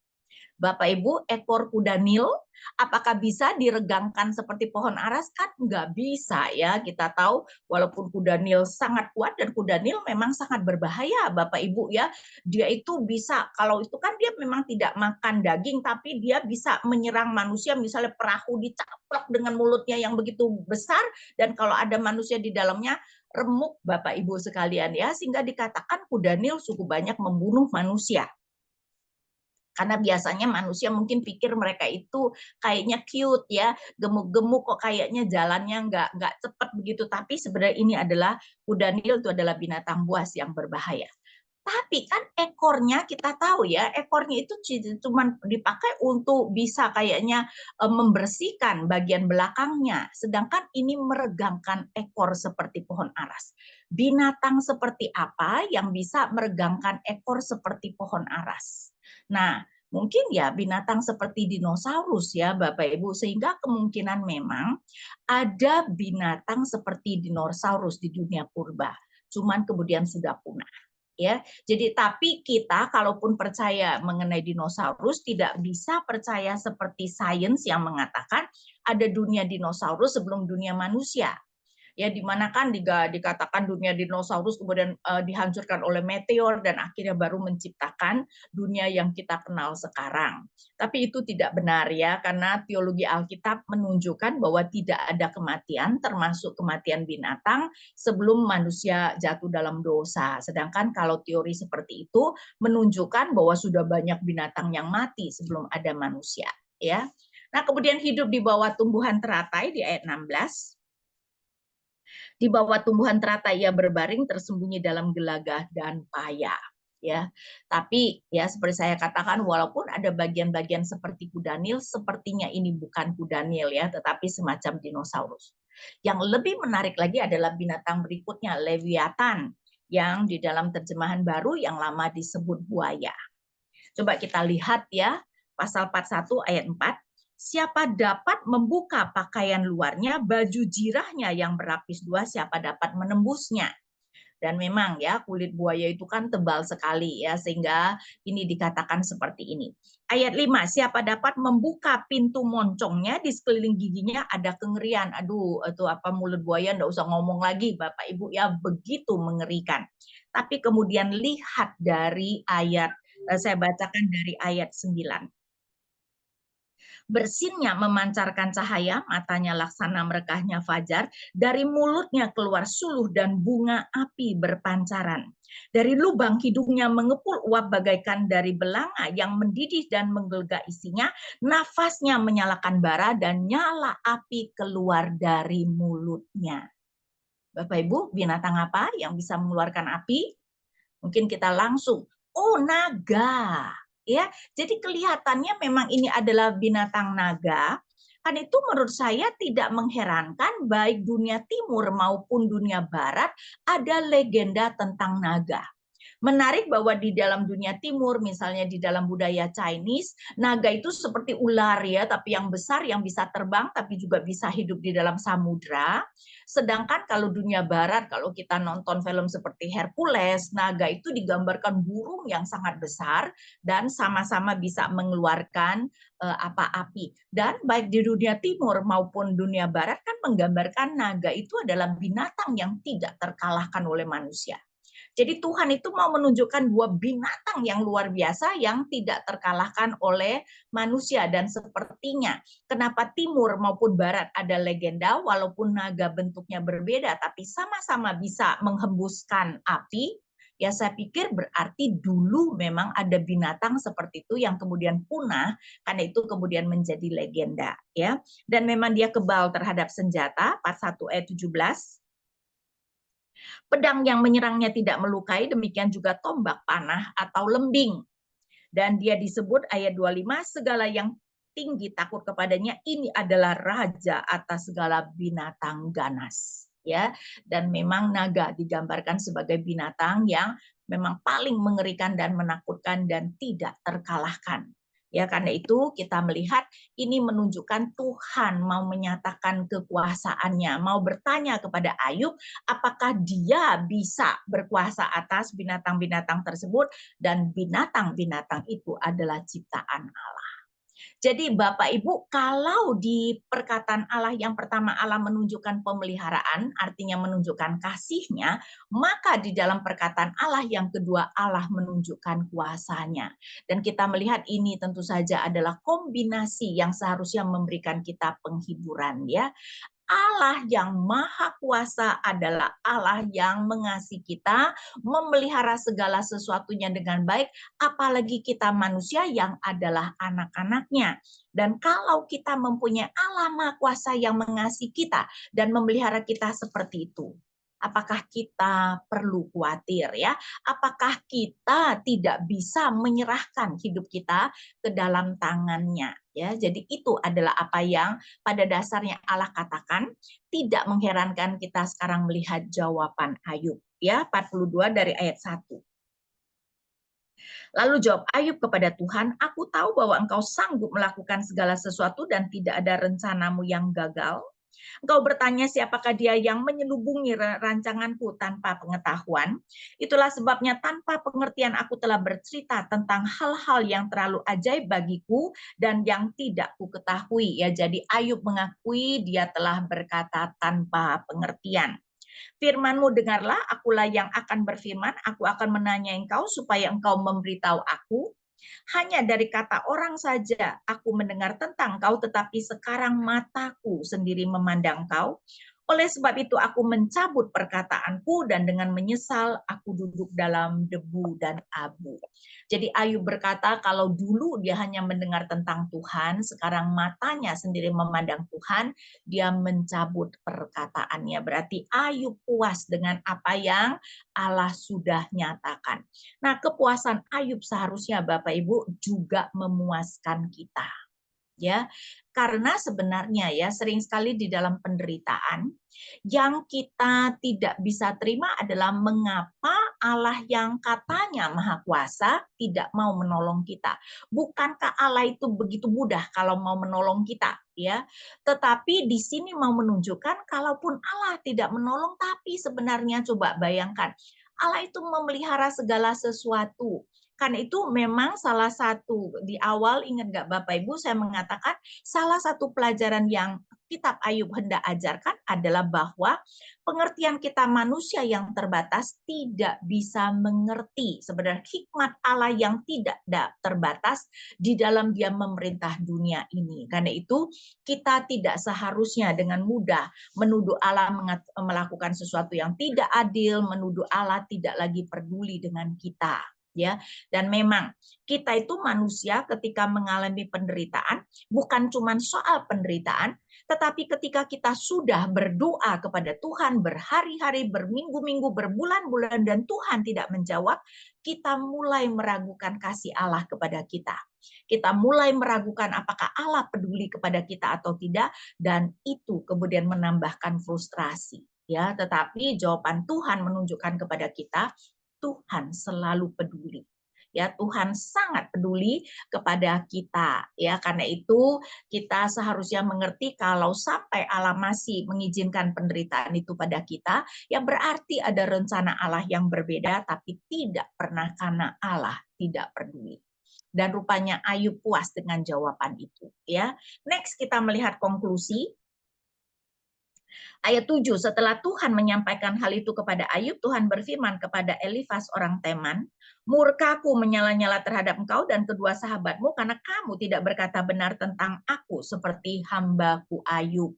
Bapak Ibu, ekor kuda Nil apakah bisa diregangkan seperti pohon aras? Kan nggak bisa ya. Kita tahu walaupun kuda Nil sangat kuat dan kuda Nil memang sangat berbahaya Bapak Ibu ya. Dia itu bisa, kalau itu kan dia memang tidak makan daging tapi dia bisa menyerang manusia, misalnya perahu dicaplok dengan mulutnya yang begitu besar dan kalau ada manusia di dalamnya remuk Bapak Ibu sekalian ya, sehingga dikatakan kuda Nil cukup banyak membunuh manusia. Karena biasanya manusia mungkin pikir mereka itu kayaknya cute ya, gemuk-gemuk kok kayaknya jalannya nggak cepat begitu. Tapi sebenarnya ini adalah kuda Nil itu adalah binatang buas yang berbahaya. Tapi kan ekornya kita tahu ya, ekornya itu cuma dipakai untuk bisa kayaknya membersihkan bagian belakangnya. Sedangkan ini meregangkan ekor seperti pohon aras. Binatang seperti apa yang bisa meregangkan ekor seperti pohon aras? Nah, mungkin ya binatang seperti dinosaurus ya Bapak Ibu, sehingga kemungkinan memang ada binatang seperti dinosaurus di dunia purba, cuman kemudian sudah punah. Ya, jadi tapi kita kalaupun percaya mengenai dinosaurus tidak bisa percaya seperti sains yang mengatakan ada dunia dinosaurus sebelum dunia manusia. Ya, di mana kan dikatakan dunia dinosaurus kemudian dihancurkan oleh meteor dan akhirnya baru menciptakan dunia yang kita kenal sekarang. Tapi itu tidak benar ya, karena teologi Alkitab menunjukkan bahwa tidak ada kematian, termasuk kematian binatang, sebelum manusia jatuh dalam dosa. Sedangkan kalau teori seperti itu menunjukkan bahwa sudah banyak binatang yang mati sebelum ada manusia. Ya. Nah, kemudian hidup di bawah tumbuhan teratai di ayat 16. Di bawah tumbuhan teratai ia berbaring tersembunyi dalam gelagah dan paya. Ya, tapi ya seperti saya katakan, walaupun ada bagian-bagian seperti kuda Nil, sepertinya ini bukan kuda Nil ya, tetapi semacam dinosaurus. Yang lebih menarik lagi adalah binatang berikutnya, Leviathan, yang di dalam terjemahan baru yang lama disebut buaya. Coba kita lihat ya, pasal 41 ayat 4. Siapa dapat membuka pakaian luarnya, baju jirahnya yang berlapis dua, siapa dapat menembusnya. Dan memang ya kulit buaya itu kan tebal sekali ya, sehingga ini dikatakan seperti ini. Ayat 5, siapa dapat membuka pintu moncongnya, di sekeliling giginya ada kengerian. Aduh, itu apa, mulut buaya enggak usah ngomong lagi Bapak Ibu ya, begitu mengerikan. Tapi kemudian lihat dari ayat, saya bacakan dari ayat 9. Bersinnya memancarkan cahaya, matanya laksana merekahnya fajar, dari mulutnya keluar suluh dan bunga api berpancaran. Dari lubang hidungnya mengepul uap bagaikan dari belanga yang mendidih dan menggelegak isinya, nafasnya menyalakan bara dan nyala api keluar dari mulutnya. Bapak Ibu, binatang apa yang bisa mengeluarkan api? Mungkin kita langsung, oh naga. Ya, jadi kelihatannya memang ini adalah binatang naga. Kan itu menurut saya tidak mengherankan, baik dunia timur maupun dunia barat ada legenda tentang naga. Menarik bahwa di dalam dunia timur, misalnya di dalam budaya Chinese, naga itu seperti ular ya, tapi yang besar, yang bisa terbang, tapi juga bisa hidup di dalam samudra. Sedangkan kalau dunia barat, kalau kita nonton film seperti Hercules, naga itu digambarkan burung yang sangat besar dan sama-sama bisa mengeluarkan api. Dan baik di dunia timur maupun dunia barat kan menggambarkan naga itu adalah binatang yang tidak terkalahkan oleh manusia. Jadi Tuhan itu mau menunjukkan dua binatang yang luar biasa yang tidak terkalahkan oleh manusia. Dan sepertinya kenapa timur maupun barat ada legenda, walaupun naga bentuknya berbeda, tapi sama-sama bisa menghembuskan api. Ya saya pikir berarti dulu memang ada binatang seperti itu yang kemudian punah, karena itu kemudian menjadi legenda. Ya. Dan memang dia kebal terhadap senjata, 41 ayat 17. Pedang yang menyerangnya tidak melukai, demikian juga tombak panah atau lembing. Dan dia disebut ayat 25, segala yang tinggi takut kepadanya, ini adalah raja atas segala binatang ganas. Ya, dan memang naga digambarkan sebagai binatang yang memang paling mengerikan dan menakutkan dan tidak terkalahkan. Ya, karena itu kita melihat ini menunjukkan Tuhan mau menyatakan kekuasaannya, mau bertanya kepada Ayub apakah dia bisa berkuasa atas binatang-binatang tersebut, dan binatang-binatang itu adalah ciptaan Allah. Jadi Bapak Ibu, kalau di perkataan Allah yang pertama Allah menunjukkan pemeliharaan, artinya menunjukkan kasihnya, maka di dalam perkataan Allah yang kedua Allah menunjukkan kuasanya. Dan kita melihat ini tentu saja adalah kombinasi yang seharusnya memberikan kita penghiburan, ya. Allah yang maha kuasa adalah Allah yang mengasihi kita, memelihara segala sesuatunya dengan baik, apalagi kita manusia yang adalah anak-anaknya. Dan kalau kita mempunyai Allah maha kuasa yang mengasihi kita dan memelihara kita seperti itu, apakah kita perlu khawatir, ya? Apakah kita tidak bisa menyerahkan hidup kita ke dalam tangannya? Ya, jadi itu adalah apa yang pada dasarnya Allah katakan. Tidak mengherankan kita sekarang melihat jawaban Ayub, ya, 42 dari ayat 1. Lalu jawab Ayub kepada Tuhan, aku tahu bahwa engkau sanggup melakukan segala sesuatu dan tidak ada rencanamu yang gagal. Engkau bertanya siapakah dia yang menyelubungi rancanganku tanpa pengetahuan. Itulah sebabnya tanpa pengertian aku telah bercerita tentang hal-hal yang terlalu ajaib bagiku dan yang tidak ku ketahui. Ya, jadi Ayub mengakui dia telah berkata tanpa pengertian. Firman-Mu dengarlah, akulah yang akan berfirman, aku akan menanya engkau supaya engkau memberitahu aku. Hanya dari kata orang saja aku mendengar tentang kau, tetapi sekarang mataku sendiri memandang kau. Oleh sebab itu aku mencabut perkataanku dan dengan menyesal aku duduk dalam debu dan abu. Jadi Ayub berkata kalau dulu dia hanya mendengar tentang Tuhan, sekarang matanya sendiri memandang Tuhan, dia mencabut perkataannya. Berarti Ayub puas dengan apa yang Allah sudah nyatakan. Nah, kepuasan Ayub seharusnya Bapak Ibu juga memuaskan kita. Ya, karena sebenarnya ya sering sekali di dalam penderitaan yang kita tidak bisa terima adalah mengapa Allah yang katanya maha kuasa tidak mau menolong kita. Bukankah Allah itu begitu mudah kalau mau menolong kita, ya? Tetapi di sini mau menunjukkan kalaupun Allah tidak menolong, tapi sebenarnya coba bayangkan Allah itu memelihara segala sesuatu. Kan itu memang salah satu di awal, ingat nggak Bapak Ibu, saya mengatakan salah satu pelajaran yang kitab Ayub hendak ajarkan adalah bahwa pengertian kita manusia yang terbatas tidak bisa mengerti sebenarnya hikmat Allah yang tidak terbatas di dalam dia memerintah dunia ini. Karena itu kita tidak seharusnya dengan mudah menuduh Allah melakukan sesuatu yang tidak adil, menuduh Allah tidak lagi peduli dengan kita. Ya, dan memang kita itu manusia ketika mengalami penderitaan bukan cuma soal penderitaan, tetapi ketika kita sudah berdoa kepada Tuhan berhari-hari, berminggu-minggu, berbulan-bulan dan Tuhan tidak menjawab, kita mulai meragukan kasih Allah kepada kita. Kita mulai meragukan apakah Allah peduli kepada kita atau tidak, dan itu kemudian menambahkan frustrasi. Ya, tetapi jawaban Tuhan menunjukkan kepada kita Tuhan selalu peduli. Ya, Tuhan sangat peduli kepada kita. Ya, karena itu kita seharusnya mengerti kalau sampai Allah masih mengizinkan penderitaan itu pada kita, ya berarti ada rencana Allah yang berbeda, tapi tidak pernah karena Allah tidak peduli. Dan rupanya Ayub puas dengan jawaban itu. Ya, next kita melihat konklusi. Ayat 7, setelah Tuhan menyampaikan hal itu kepada Ayub, Tuhan berfirman kepada Elifas orang Teman, murkaku menyala-nyala terhadap engkau dan kedua sahabatmu karena kamu tidak berkata benar tentang aku seperti hambaku Ayub.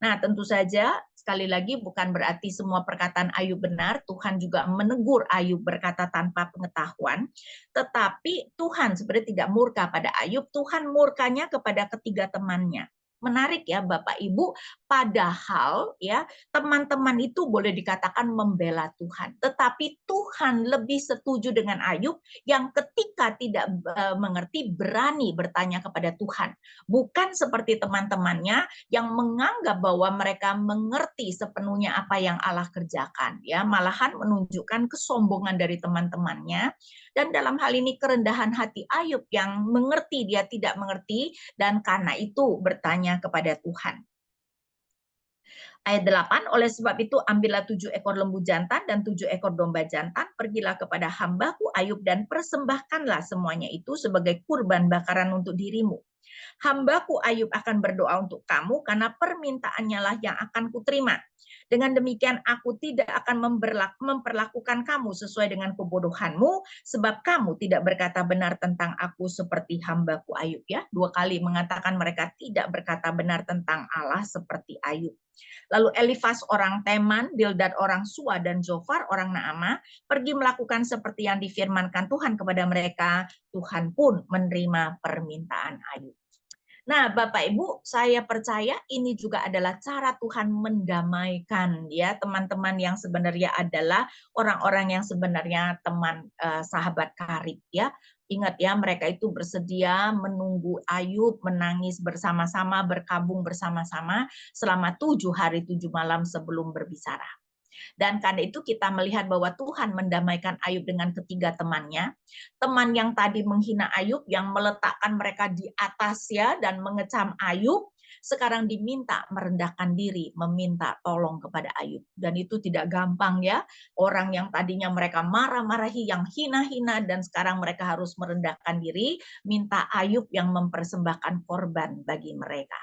Nah, tentu saja sekali lagi bukan berarti semua perkataan Ayub benar, Tuhan juga menegur Ayub berkata tanpa pengetahuan, tetapi Tuhan sebenarnya tidak murka pada Ayub, Tuhan murkanya kepada ketiga temannya. Menarik ya Bapak Ibu, padahal ya teman-teman itu boleh dikatakan membela Tuhan, tetapi Tuhan lebih setuju dengan Ayub yang ketika tidak mengerti berani bertanya kepada Tuhan, bukan seperti teman-temannya yang menganggap bahwa mereka mengerti sepenuhnya apa yang Allah kerjakan, ya malahan menunjukkan kesombongan dari teman-temannya, dan dalam hal ini kerendahan hati Ayub yang mengerti dia tidak mengerti dan karena itu bertanya kepada Tuhan. Ayat 8, oleh sebab itu ambillah 7 ekor lembu jantan dan 7 ekor domba jantan, pergilah kepada hambaku Ayub dan persembahkanlah semuanya itu sebagai kurban bakaran untuk dirimu. Hambaku Ayub akan berdoa untuk kamu karena permintaannya lah yang akan kuterima. Dengan demikian aku tidak akan memperlakukan kamu sesuai dengan kebodohanmu, sebab kamu tidak berkata benar tentang aku seperti hambaku Ayub. Ya, 2 kali mengatakan mereka tidak berkata benar tentang Allah seperti Ayub. Lalu Elifas orang Teman, Bildad orang Sua, dan Zofar orang Naamah pergi melakukan seperti yang difirmankan Tuhan kepada mereka. Tuhan pun menerima permintaan Ayub. Nah, Bapak Ibu, saya percaya ini juga adalah cara Tuhan mendamaikan ya teman-teman yang sebenarnya adalah orang-orang yang sebenarnya teman sahabat karib ya. Ingat ya, mereka itu bersedia menunggu Ayub menangis bersama-sama, berkabung bersama-sama selama 7 hari 7 malam sebelum berbicara. Dan karena itu kita melihat bahwa Tuhan mendamaikan Ayub dengan ketiga temannya. Teman yang tadi menghina Ayub, yang meletakkan mereka di atas ya dan mengecam Ayub, sekarang diminta merendahkan diri, meminta tolong kepada Ayub. Dan itu tidak gampang ya. Orang yang tadinya mereka marah-marahi, yang hina-hina, dan sekarang mereka harus merendahkan diri, minta Ayub yang mempersembahkan korban bagi mereka.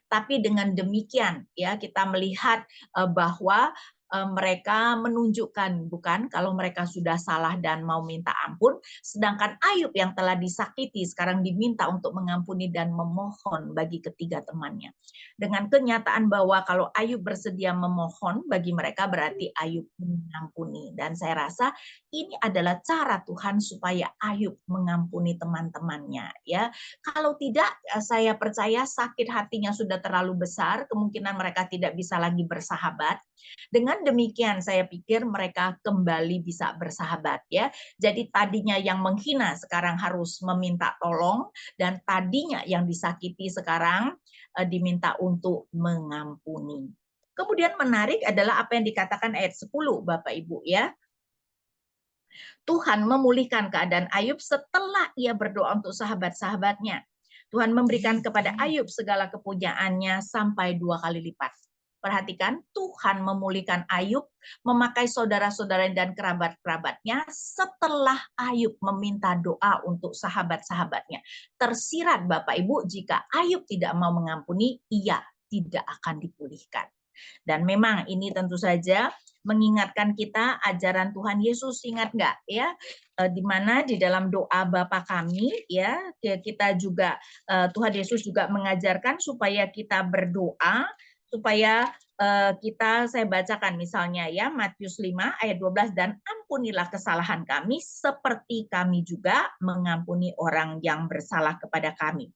Tapi dengan demikian ya kita melihat bahwa mereka menunjukkan bukan kalau mereka sudah salah dan mau minta ampun, sedangkan Ayub yang telah disakiti sekarang diminta untuk mengampuni dan memohon bagi ketiga temannya. Dengan kenyataan bahwa kalau Ayub bersedia memohon bagi mereka berarti Ayub mengampuni, dan saya rasa ini adalah cara Tuhan supaya Ayub mengampuni teman-temannya ya. Kalau tidak, saya percaya sakit hatinya sudah terlalu besar, kemungkinan mereka tidak bisa lagi bersahabat. Dengan demikian, saya pikir mereka kembali bisa bersahabat ya. Jadi tadinya yang menghina sekarang harus meminta tolong, dan tadinya yang disakiti sekarang diminta untuk mengampuni. Kemudian menarik adalah apa yang dikatakan ayat 10, Bapak Ibu ya. Tuhan memulihkan keadaan Ayub setelah ia berdoa untuk sahabat-sahabatnya. Tuhan memberikan kepada Ayub segala kepunyaannya sampai 2 kali lipat. Perhatikan, Tuhan memulihkan Ayub, memakai saudara-saudara dan kerabat-kerabatnya setelah Ayub meminta doa untuk sahabat-sahabatnya. Tersirat Bapak Ibu, jika Ayub tidak mau mengampuni, ia tidak akan dipulihkan. Dan memang ini tentu saja mengingatkan kita ajaran Tuhan Yesus, ingat nggak ya, di mana di dalam doa Bapa kami ya kita juga Tuhan Yesus juga mengajarkan supaya kita berdoa supaya saya bacakan misalnya ya Matius 5 ayat 12, dan ampunilah kesalahan kami seperti kami juga mengampuni orang yang bersalah kepada kami.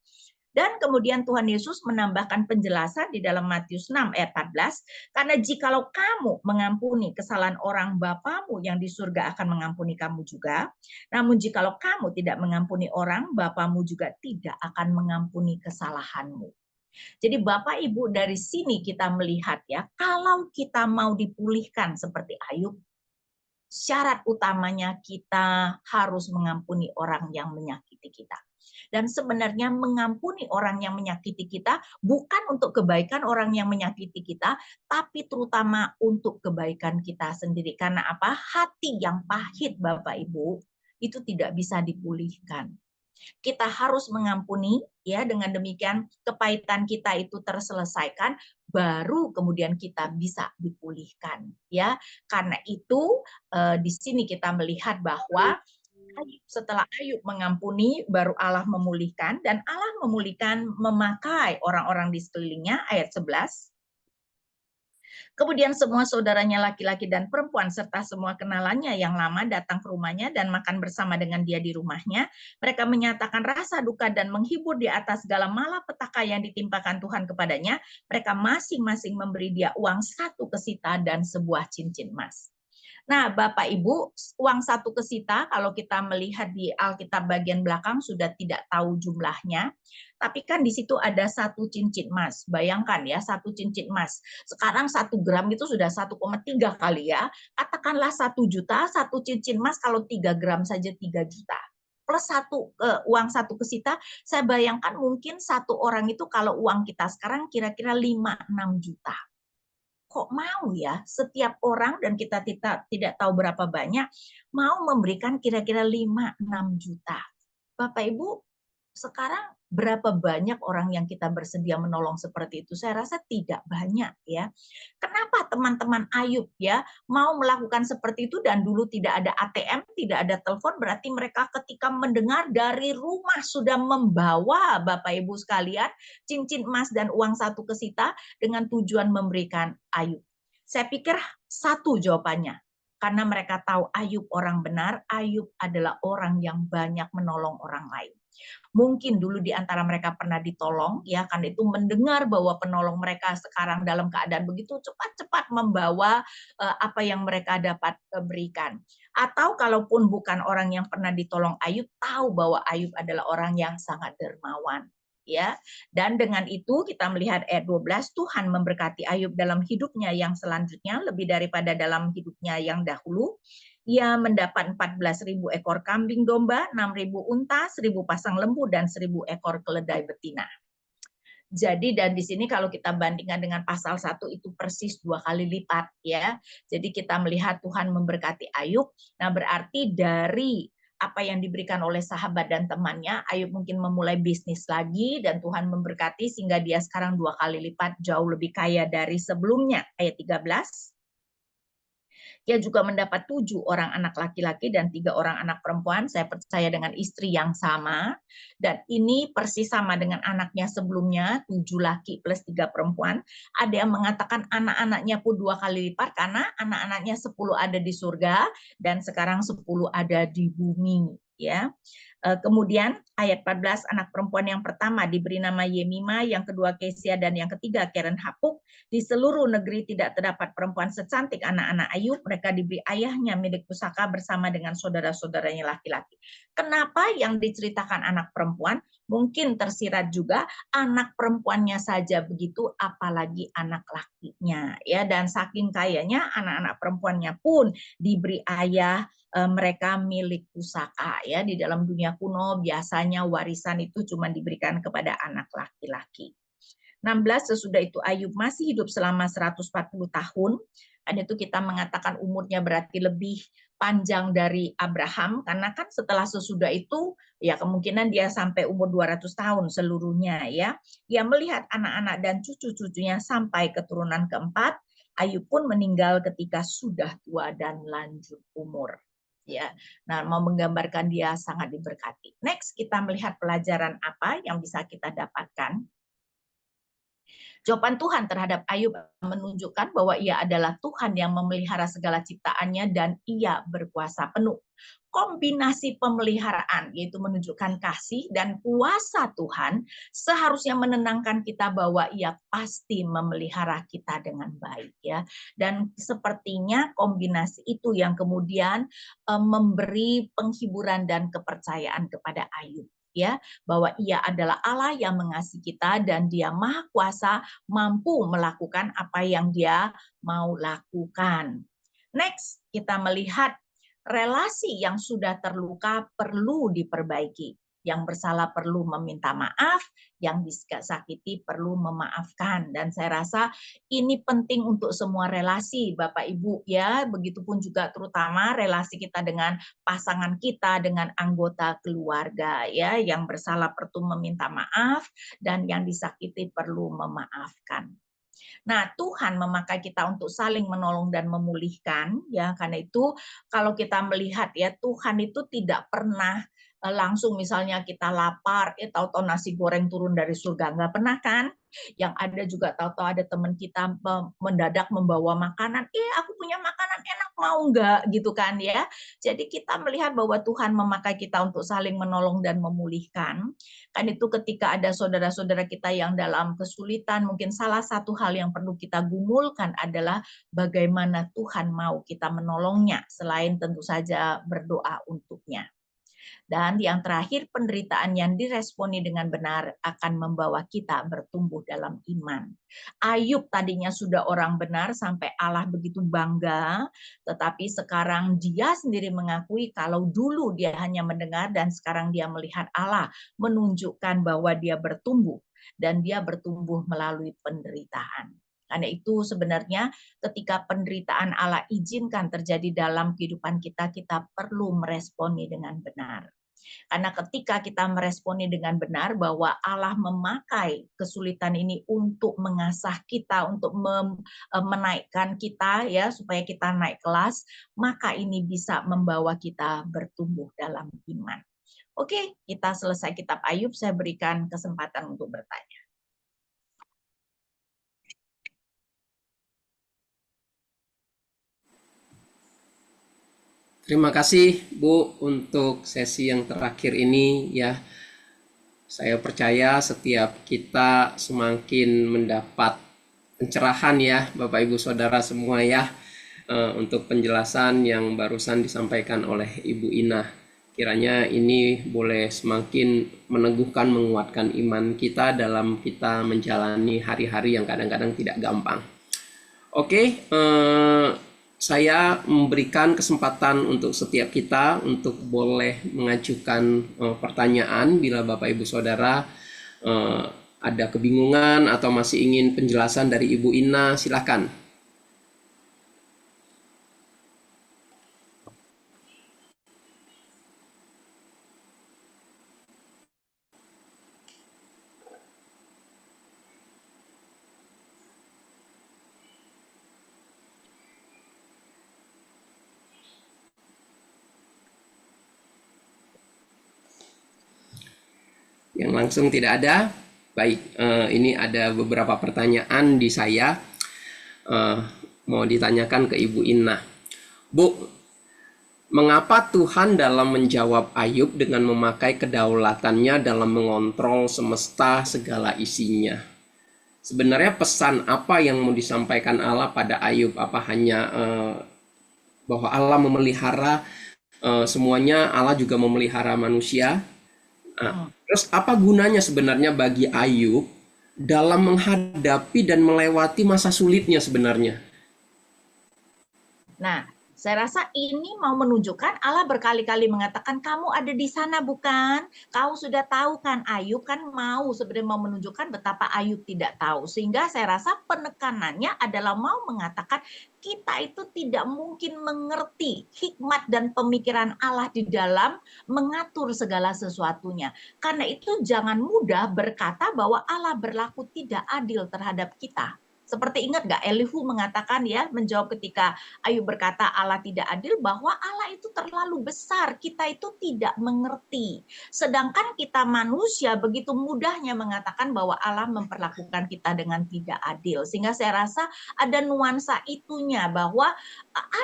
Dan kemudian Tuhan Yesus menambahkan penjelasan di dalam Matius 6 ayat 14, karena jikalau kamu mengampuni kesalahan orang, Bapamu yang di surga akan mengampuni kamu juga. Namun jikalau kamu tidak mengampuni orang, Bapamu juga tidak akan mengampuni kesalahanmu. Jadi Bapak Ibu, dari sini kita melihat ya, kalau kita mau dipulihkan seperti Ayub, syarat utamanya kita harus mengampuni orang yang menyakiti kita. Dan sebenarnya mengampuni orang yang menyakiti kita bukan untuk kebaikan orang yang menyakiti kita, tapi terutama untuk kebaikan kita sendiri. Karena apa? Hati yang pahit Bapak Ibu itu tidak bisa dipulihkan. Kita harus mengampuni, ya, dengan demikian kepahitan kita itu terselesaikan, baru kemudian kita bisa dipulihkan, ya. Karena itu di sini kita melihat bahwa setelah Ayub mengampuni, baru Allah memulihkan, dan Allah memulihkan memakai orang-orang di sekelilingnya, ayat 11. Kemudian semua saudaranya laki-laki dan perempuan serta semua kenalannya yang lama datang ke rumahnya dan makan bersama dengan dia di rumahnya. Mereka menyatakan rasa duka dan menghibur di atas segala malapetaka yang ditimpakan Tuhan kepadanya. Mereka masing-masing memberi dia uang 1 kesita dan sebuah cincin emas. Nah, Bapak Ibu, uang 1 kesita kalau kita melihat di Alkitab bagian belakang sudah tidak tahu jumlahnya, tapi kan di situ ada 1 cincin emas. Bayangkan ya, 1 cincin emas. Sekarang 1 gram itu sudah 1,3 kali ya. Katakanlah 1 juta, 1 cincin emas kalau 3 gram saja 3 juta. Plus uang 1 kesita, saya bayangkan mungkin satu orang itu kalau uang kita sekarang kira-kira 5-6 juta. Kok mau ya setiap orang, dan kita tidak tahu berapa banyak, mau memberikan kira-kira 5-6 juta. Bapak Ibu, sekarang berapa banyak orang yang kita bersedia menolong seperti itu? Saya rasa tidak banyak ya. Kenapa teman-teman Ayub ya mau melakukan seperti itu, dan dulu tidak ada ATM, tidak ada telepon, berarti mereka ketika mendengar dari rumah sudah membawa, Bapak Ibu sekalian, cincin emas dan uang 1 kesita dengan tujuan memberikan Ayub. Saya pikir satu jawabannya, karena mereka tahu Ayub orang benar, Ayub adalah orang yang banyak menolong orang lain. Mungkin dulu di antara mereka pernah ditolong, ya, kan itu mendengar bahwa penolong mereka sekarang dalam keadaan begitu cepat-cepat membawa apa yang mereka dapat berikan. Atau kalaupun bukan orang yang pernah ditolong Ayub, tahu bahwa Ayub adalah orang yang sangat dermawan. Ya, dan dengan itu kita melihat ayat 12, Tuhan memberkati Ayub dalam hidupnya yang selanjutnya lebih daripada dalam hidupnya yang dahulu. Ia mendapat 14.000 ekor kambing domba, 6.000 unta, 1.000 pasang lembu, dan 1.000 ekor keledai betina. Jadi, dan di sini kalau kita bandingkan dengan pasal 1 itu persis 2 kali lipat ya. Jadi kita melihat Tuhan memberkati Ayub. Nah, berarti dari apa yang diberikan oleh sahabat dan temannya, Ayub mungkin memulai bisnis lagi dan Tuhan memberkati sehingga dia sekarang 2 kali lipat jauh lebih kaya dari sebelumnya. Ayat 13. Ia juga mendapat 7 orang anak laki-laki dan 3 orang anak perempuan. Saya percaya dengan istri yang sama. Dan ini persis sama dengan anaknya sebelumnya, 7 laki plus 3 perempuan. Ada yang mengatakan anak-anaknya pun 2 kali lipat karena anak-anaknya 10 ada di surga dan sekarang 10 ada di bumi. Ya. Kemudian ayat 14, anak perempuan yang pertama diberi nama Yemima, yang kedua Kesia, dan yang ketiga Keren Hapuk. Di seluruh negeri tidak terdapat perempuan secantik anak-anak Ayub. Mereka diberi ayahnya milik pusaka bersama dengan saudara-saudaranya laki-laki. Kenapa yang diceritakan anak perempuan? Mungkin tersirat juga anak perempuannya saja begitu, apalagi anak lakinya. Ya, dan saking kayanya anak-anak perempuannya pun diberi ayah mereka milik pusaka. Ya, di dalam dunia kuno biasanya warisan itu cuma diberikan kepada anak laki-laki. 16, sesudah itu Ayub masih hidup selama 140 tahun. Dan itu kita mengatakan umurnya berarti lebih panjang dari Abraham, karena kan setelah sesudah itu ya kemungkinan dia sampai umur 200 tahun seluruhnya ya. Dia melihat anak-anak dan cucu-cucunya sampai keturunan keempat. Ayub pun meninggal ketika sudah tua dan lanjut umur. Ya, nah mau menggambarkan dia sangat diberkati. Next, kita melihat pelajaran apa yang bisa kita dapatkan. Jawaban Tuhan terhadap Ayub menunjukkan bahwa ia adalah Tuhan yang memelihara segala ciptaannya dan ia berkuasa penuh. Kombinasi pemeliharaan, yaitu menunjukkan kasih dan kuasa Tuhan, seharusnya menenangkan kita bahwa ia pasti memelihara kita dengan baik. Ya. Dan sepertinya kombinasi itu yang kemudian memberi penghiburan dan kepercayaan kepada Ayub. Ya, bahwa ia adalah Allah yang mengasihi kita dan dia maha kuasa, mampu melakukan apa yang dia mau lakukan. Next, kita melihat relasi yang sudah terluka perlu diperbaiki. Yang bersalah perlu meminta maaf, yang disakiti perlu memaafkan. Dan saya rasa ini penting untuk semua relasi, Bapak Ibu ya. Begitupun juga terutama relasi kita dengan pasangan kita, dengan anggota keluarga ya. Yang bersalah perlu meminta maaf dan yang disakiti perlu memaafkan. Nah, Tuhan memakai kita untuk saling menolong dan memulihkan ya. Karena itu kalau kita melihat ya, Tuhan itu tidak pernah langsung misalnya kita lapar, tahu-tahu nasi goreng turun dari surga, nggak pernah kan? Yang ada juga tahu-tahu ada teman kita mendadak membawa makanan, aku punya makanan enak mau nggak gitu kan ya. Jadi kita melihat bahwa Tuhan memakai kita untuk saling menolong dan memulihkan. Kan itu ketika ada saudara-saudara kita yang dalam kesulitan, mungkin salah satu hal yang perlu kita gumulkan adalah bagaimana Tuhan mau kita menolongnya, selain tentu saja berdoa untuknya. Dan yang terakhir, penderitaan yang diresponi dengan benar akan membawa kita bertumbuh dalam iman. Ayub tadinya sudah orang benar sampai Allah begitu bangga, tetapi sekarang dia sendiri mengakui kalau dulu dia hanya mendengar dan sekarang dia melihat Allah menunjukkan bahwa dia bertumbuh dan dia bertumbuh melalui penderitaan. Karena itu sebenarnya ketika penderitaan Allah izinkan terjadi dalam kehidupan kita, kita perlu meresponi dengan benar. Karena ketika kita meresponi dengan benar bahwa Allah memakai kesulitan ini untuk mengasah kita, untuk menaikkan kita ya supaya kita naik kelas, maka ini bisa membawa kita bertumbuh dalam iman. Oke, kita selesai kitab Ayub, saya berikan kesempatan untuk bertanya. Terima kasih Bu untuk sesi yang terakhir ini ya. Saya percaya setiap kita semakin mendapat pencerahan ya Bapak Ibu Saudara semua ya, untuk penjelasan yang barusan disampaikan oleh Ibu Ina. Kiranya ini boleh semakin meneguhkan, menguatkan iman kita dalam kita menjalani hari-hari yang kadang-kadang tidak gampang. Oke, saya memberikan kesempatan untuk setiap kita untuk boleh mengajukan pertanyaan bila Bapak Ibu Saudara ada kebingungan atau masih ingin penjelasan dari Ibu Ina, silakan. Yang langsung tidak ada. Baik, ini ada beberapa pertanyaan di saya, mau ditanyakan ke Ibu Ina. Bu, mengapa Tuhan dalam menjawab Ayub dengan memakai kedaulatannya dalam mengontrol semesta segala isinya? Sebenarnya pesan apa yang mau disampaikan Allah pada Ayub? Apa hanya bahwa Allah memelihara semuanya, Allah juga memelihara manusia? Nah, terus apa gunanya sebenarnya bagi Ayub dalam menghadapi dan melewati masa sulitnya sebenarnya? Nah, saya rasa ini mau menunjukkan Allah berkali-kali mengatakan kamu ada di sana bukan? Kau sudah tahu kan? Ayub kan mau sebenarnya mau menunjukkan betapa Ayub tidak tahu. Sehingga saya rasa penekanannya adalah mau mengatakan kita itu tidak mungkin mengerti hikmat dan pemikiran Allah di dalam mengatur segala sesuatunya. Karena itu jangan mudah berkata bahwa Allah berlaku tidak adil terhadap kita. Seperti ingat nggak Elihu mengatakan ya, menjawab ketika Ayub berkata Allah tidak adil, bahwa Allah itu terlalu besar, kita itu tidak mengerti. Sedangkan kita manusia begitu mudahnya mengatakan bahwa Allah memperlakukan kita dengan tidak adil. Sehingga saya rasa ada nuansa itunya bahwa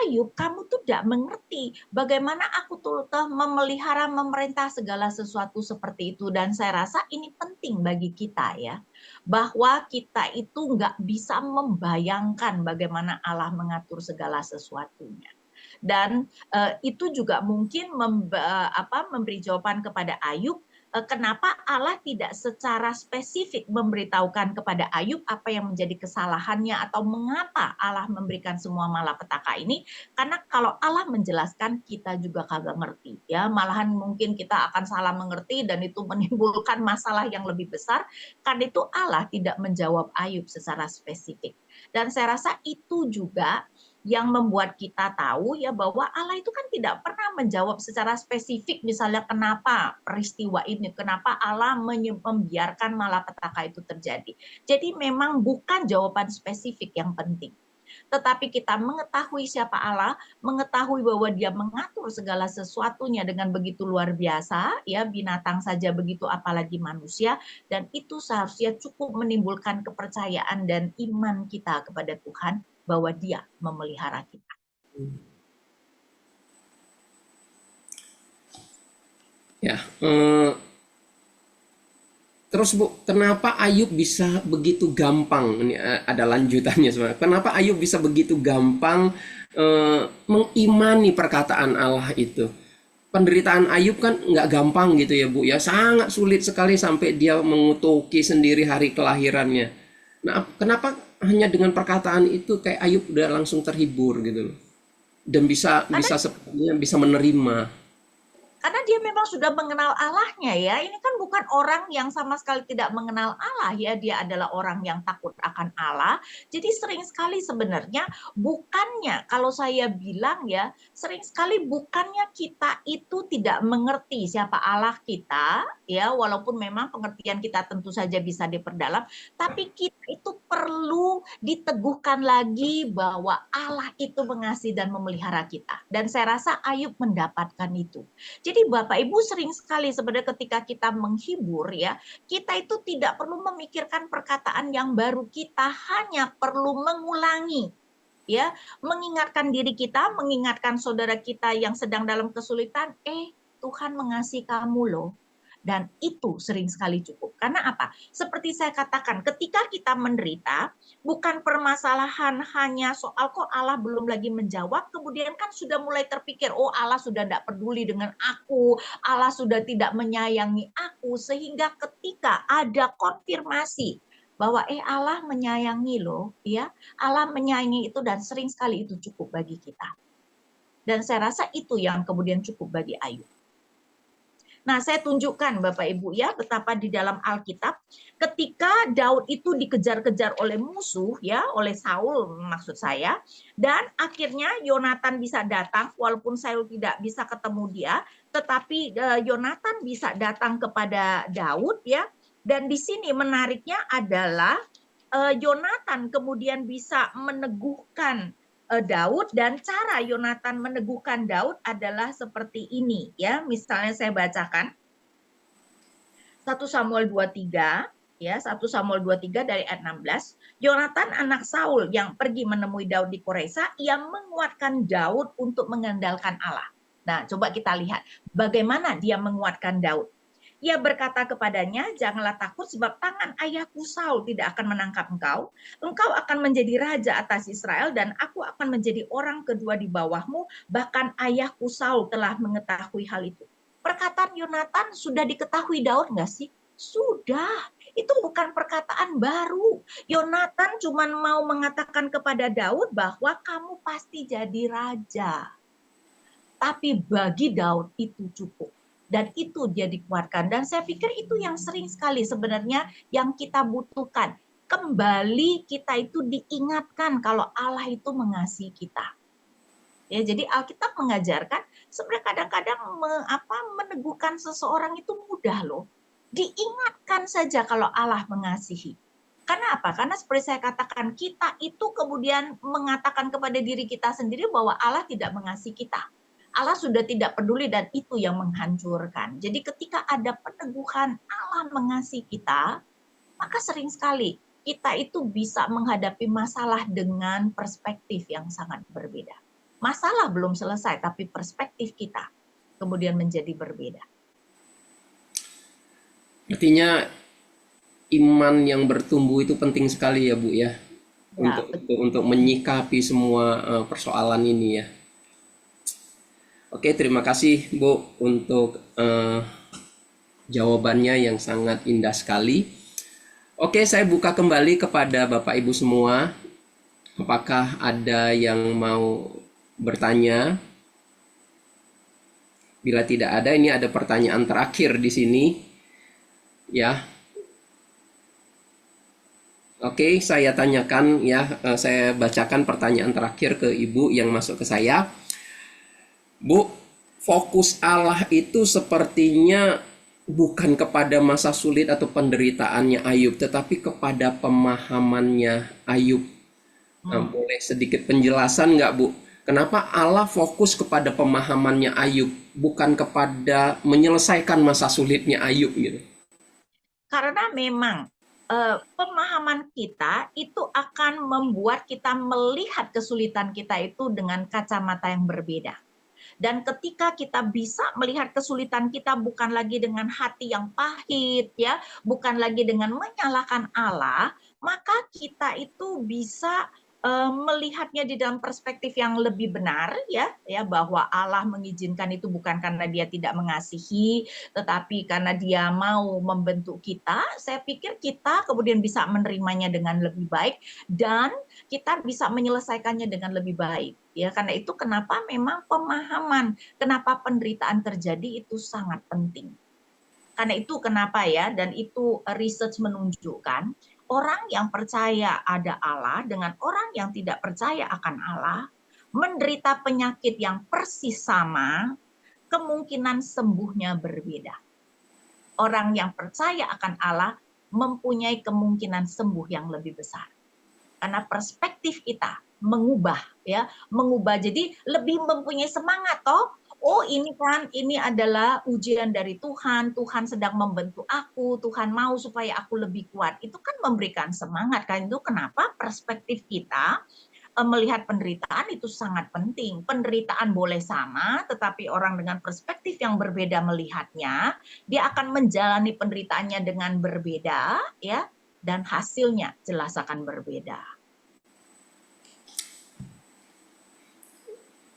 Ayub, kamu tuh tidak mengerti bagaimana aku tuh memelihara, memerintah segala sesuatu seperti itu. Dan saya rasa ini penting bagi kita ya, bahwa kita itu nggak bisa membayangkan bagaimana Allah mengatur segala sesuatunya. Dan itu juga mungkin memberi jawaban kepada Ayub kenapa Allah tidak secara spesifik memberitahukan kepada Ayub apa yang menjadi kesalahannya atau mengapa Allah memberikan semua malapetaka ini? Karena kalau Allah menjelaskan kita juga kagak ngerti ya, malahan mungkin kita akan salah mengerti dan itu menimbulkan masalah yang lebih besar. Karena itu Allah tidak menjawab Ayub secara spesifik. Dan saya rasa itu juga yang membuat kita tahu ya bahwa Allah itu kan tidak pernah menjawab secara spesifik misalnya kenapa peristiwa ini, kenapa Allah membiarkan malapetaka itu terjadi. Jadi memang bukan jawaban spesifik yang penting. Tetapi kita mengetahui siapa Allah, mengetahui bahwa Dia mengatur segala sesuatunya dengan begitu luar biasa, ya binatang saja begitu apalagi manusia, dan itu seharusnya cukup menimbulkan kepercayaan dan iman kita kepada Tuhan bahwa Dia memelihara kita. Ya, terus Bu, kenapa Ayub bisa begitu gampang? Ini ada lanjutannya sebenarnya. Kenapa Ayub bisa begitu gampang mengimani perkataan Allah itu? Penderitaan Ayub kan nggak gampang gitu ya Bu ya, sangat sulit sekali sampai dia mengutuki sendiri hari kelahirannya. Nah, kenapa hanya dengan perkataan itu kayak Ayub udah langsung terhibur gitu loh, dan bisa Karena bisa sepertinya bisa menerima. Karena dia memang sudah mengenal Allahnya ya. Ini kan bukan orang yang sama sekali tidak mengenal Allah ya. Dia adalah orang yang takut akan Allah. Jadi sering sekali sebenarnya bukannya kalau saya bilang ya, sering sekali bukannya kita itu tidak mengerti siapa Allah kita ya, walaupun memang pengertian kita tentu saja bisa diperdalam, tapi kita itu perlu diteguhkan lagi bahwa Allah itu mengasihi dan memelihara kita. Dan saya rasa Ayub mendapatkan itu. Jadi Bapak Ibu sering sekali sebenarnya ketika kita menghibur ya, kita itu tidak perlu memikirkan perkataan yang baru, kita hanya perlu mengulangi ya, mengingatkan diri kita, mengingatkan saudara kita yang sedang dalam kesulitan, Tuhan mengasihi kamu loh. Dan itu sering sekali cukup. Karena apa? Seperti saya katakan, ketika kita menderita, bukan permasalahan hanya soal kok Allah belum lagi menjawab, kemudian kan sudah mulai terpikir, oh Allah sudah tidak peduli dengan aku, Allah sudah tidak menyayangi aku, sehingga ketika ada konfirmasi bahwa Allah menyayangi loh, ya Allah menyayangi itu, dan sering sekali itu cukup bagi kita. Dan saya rasa itu yang kemudian cukup bagi Ayub. Nah, saya tunjukkan Bapak Ibu ya betapa di dalam Alkitab ketika Daud itu dikejar-kejar oleh musuh ya, oleh Saul maksud saya, dan akhirnya Yonatan bisa datang walaupun Saul tidak bisa ketemu dia, tetapi Yonatan bisa datang kepada Daud ya. Dan di sini menariknya adalah Yonatan kemudian bisa meneguhkan Daud, dan cara Yonatan meneguhkan Daud adalah seperti ini ya. Misalnya saya bacakan 1 Samuel 23 ya, 1 Samuel 23 dari ayat 16. Yonatan anak Saul yang pergi menemui Daud di Koresa, ia menguatkan Daud untuk mengandalkan Allah. Nah, coba kita lihat bagaimana dia menguatkan Daud. Ia berkata kepadanya, janganlah takut sebab tangan ayahku Saul tidak akan menangkap engkau. Engkau akan menjadi raja atas Israel dan aku akan menjadi orang kedua di bawahmu. Bahkan ayahku Saul telah mengetahui hal itu. Perkataan Yonatan sudah diketahui Daud nggak sih? Sudah. Itu bukan perkataan baru. Yonatan cuma mau mengatakan kepada Daud bahwa kamu pasti jadi raja. Tapi bagi Daud itu cukup. Dan itu dia dikuatkan. Dan saya pikir itu yang sering sekali sebenarnya yang kita butuhkan. Kembali kita itu diingatkan kalau Allah itu mengasihi kita. Ya, jadi Alkitab mengajarkan sebenarnya kadang-kadang meneguhkan seseorang itu mudah loh. Diingatkan saja kalau Allah mengasihi. Karena apa? Karena seperti saya katakan, kita itu kemudian mengatakan kepada diri kita sendiri bahwa Allah tidak mengasihi kita. Allah sudah tidak peduli dan itu yang menghancurkan. Jadi ketika ada peneguhan Allah mengasihi kita, maka sering sekali kita itu bisa menghadapi masalah dengan perspektif yang sangat berbeda. Masalah belum selesai, tapi perspektif kita kemudian menjadi berbeda. Artinya iman yang bertumbuh itu penting sekali ya Bu ya, Ya, untuk menyikapi semua persoalan ini ya. Oke, terima kasih Bu untuk jawabannya yang sangat indah sekali. Oke, saya buka kembali kepada Bapak Ibu semua. Apakah ada yang mau bertanya? Bila tidak ada, ini ada pertanyaan terakhir di sini. Ya, oke, saya tanyakan ya, saya bacakan pertanyaan terakhir ke Ibu yang masuk ke saya. Bu, fokus Allah itu sepertinya bukan kepada masa sulit atau penderitaannya Ayub, tetapi kepada pemahamannya Ayub. Boleh sedikit penjelasan nggak, Bu? Kenapa Allah fokus kepada pemahamannya Ayub, bukan kepada menyelesaikan masa sulitnya Ayub gitu? Karena memang pemahaman kita itu akan membuat kita melihat kesulitan kita itu dengan kacamata yang berbeda. Dan ketika kita bisa melihat kesulitan kita bukan lagi dengan hati yang pahit, ya, bukan lagi dengan menyalahkan Allah, maka kita itu bisa melihatnya di dalam perspektif yang lebih benar, ya, bahwa Allah mengizinkan itu bukan karena Dia tidak mengasihi, tetapi karena Dia mau membentuk kita. Saya pikir kita kemudian bisa menerimanya dengan lebih baik dan kita bisa menyelesaikannya dengan lebih baik. Ya, karena itu kenapa memang pemahaman kenapa penderitaan terjadi itu sangat penting. Karena itu kenapa ya, dan itu research menunjukkan orang yang percaya ada Allah dengan orang yang tidak percaya akan Allah menderita penyakit yang persis sama, kemungkinan sembuhnya berbeda. Orang yang percaya akan Allah mempunyai kemungkinan sembuh yang lebih besar. Karena perspektif kita mengubah, ya, mengubah. Jadi lebih mempunyai semangat toh. Oh, ini adalah ujian dari Tuhan. Tuhan sedang membentuk aku. Tuhan mau supaya aku lebih kuat. Itu kan memberikan semangat. Kan itu kenapa perspektif kita melihat penderitaan itu sangat penting. Penderitaan boleh sama, tetapi orang dengan perspektif yang berbeda melihatnya, dia akan menjalani penderitaannya dengan berbeda, ya, dan hasilnya jelas akan berbeda.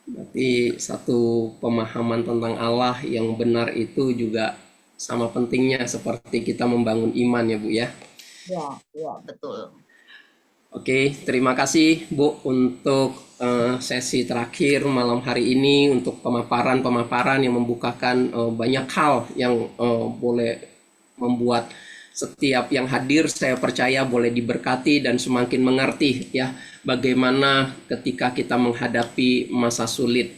Berarti satu pemahaman tentang Allah yang benar itu juga sama pentingnya seperti kita membangun iman ya Bu ya. Ya, betul. Oke, terima kasih Bu untuk sesi terakhir malam hari ini, untuk pemaparan-pemaparan yang membukakan banyak hal yang boleh membuat setiap yang hadir, saya percaya, boleh diberkati dan semakin mengerti ya bagaimana ketika kita menghadapi masa sulit,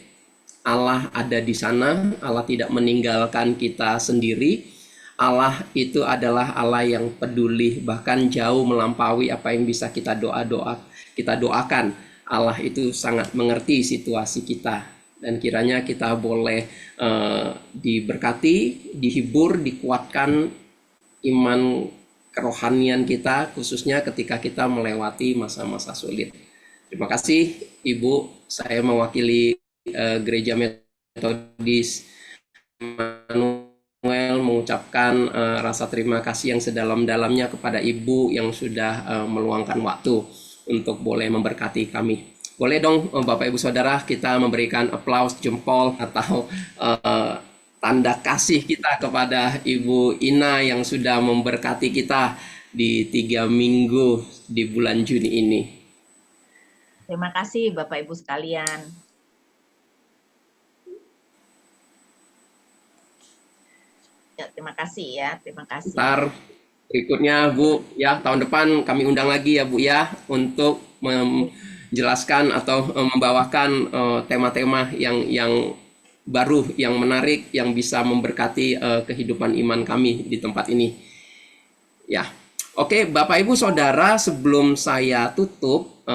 Allah ada di sana, Allah tidak meninggalkan kita sendiri. Allah itu adalah Allah yang peduli, bahkan jauh melampaui apa yang bisa kita doakan. Allah itu sangat mengerti situasi kita, dan kiranya kita boleh diberkati, dihibur, dikuatkan iman kerohanian kita, khususnya ketika kita melewati masa-masa sulit. Terima kasih Ibu, saya mewakili Gereja Metodis Immanuel mengucapkan rasa terima kasih yang sedalam-dalamnya kepada Ibu yang sudah meluangkan waktu untuk boleh memberkati kami. Boleh dong Bapak Ibu Saudara kita memberikan aplaus, jempol, atau tanda kasih kita kepada Ibu Ina yang sudah memberkati kita di 3 minggu di bulan Juni ini. Terima kasih Bapak Ibu sekalian. Ya, terima kasih ya, terima kasih. Ntar berikutnya Bu ya, tahun depan kami undang lagi ya Bu ya, untuk menjelaskan atau membawakan tema-tema yang baru, yang menarik, yang bisa memberkati kehidupan iman kami di tempat ini. Ya, oke Bapak Ibu Saudara, sebelum saya tutup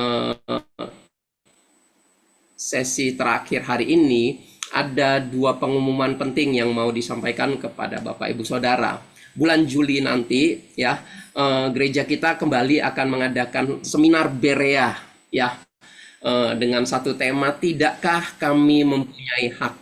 sesi terakhir hari ini, ada 2 pengumuman penting yang mau disampaikan kepada Bapak Ibu Saudara. Bulan Juli nanti ya, gereja kita kembali akan mengadakan seminar Berea ya, dengan satu tema, tidakkah kami mempunyai hak.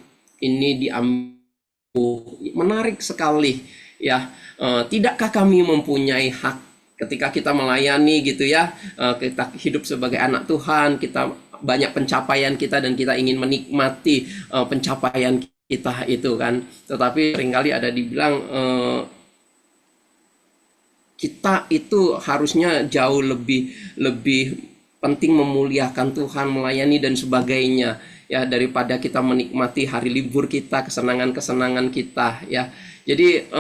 Ini diambil, menarik sekali ya. Tidakkah kami mempunyai hak ketika kita melayani gitu ya, kita hidup sebagai anak Tuhan, kita banyak pencapaian kita dan kita ingin menikmati pencapaian kita itu kan. Tetapi seringkali ada dibilang kita itu harusnya jauh lebih lebih penting memuliakan Tuhan, melayani dan sebagainya ya, daripada kita menikmati hari libur kita, kesenangan-kesenangan kita ya. Jadi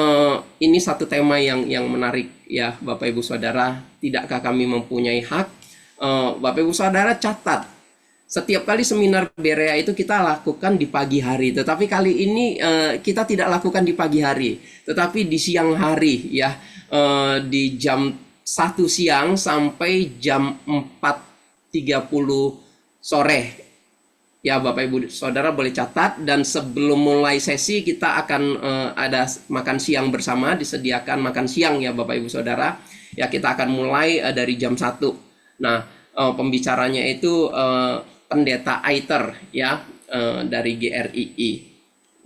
ini satu tema yang menarik ya Bapak Ibu Saudara. Tidakkah kami mempunyai hak? Bapak Ibu Saudara catat, setiap kali seminar Berea itu kita lakukan di pagi hari, tetapi kali ini kita tidak lakukan di pagi hari, tetapi di siang hari ya, di jam 1 siang sampai jam 4.30 sore. Ya Bapak Ibu Saudara boleh catat, dan sebelum mulai sesi kita akan ada makan siang bersama, disediakan makan siang ya Bapak Ibu Saudara. Ya kita akan mulai dari jam 1. Nah, pembicaranya itu Pendeta Aiter ya, dari GRII.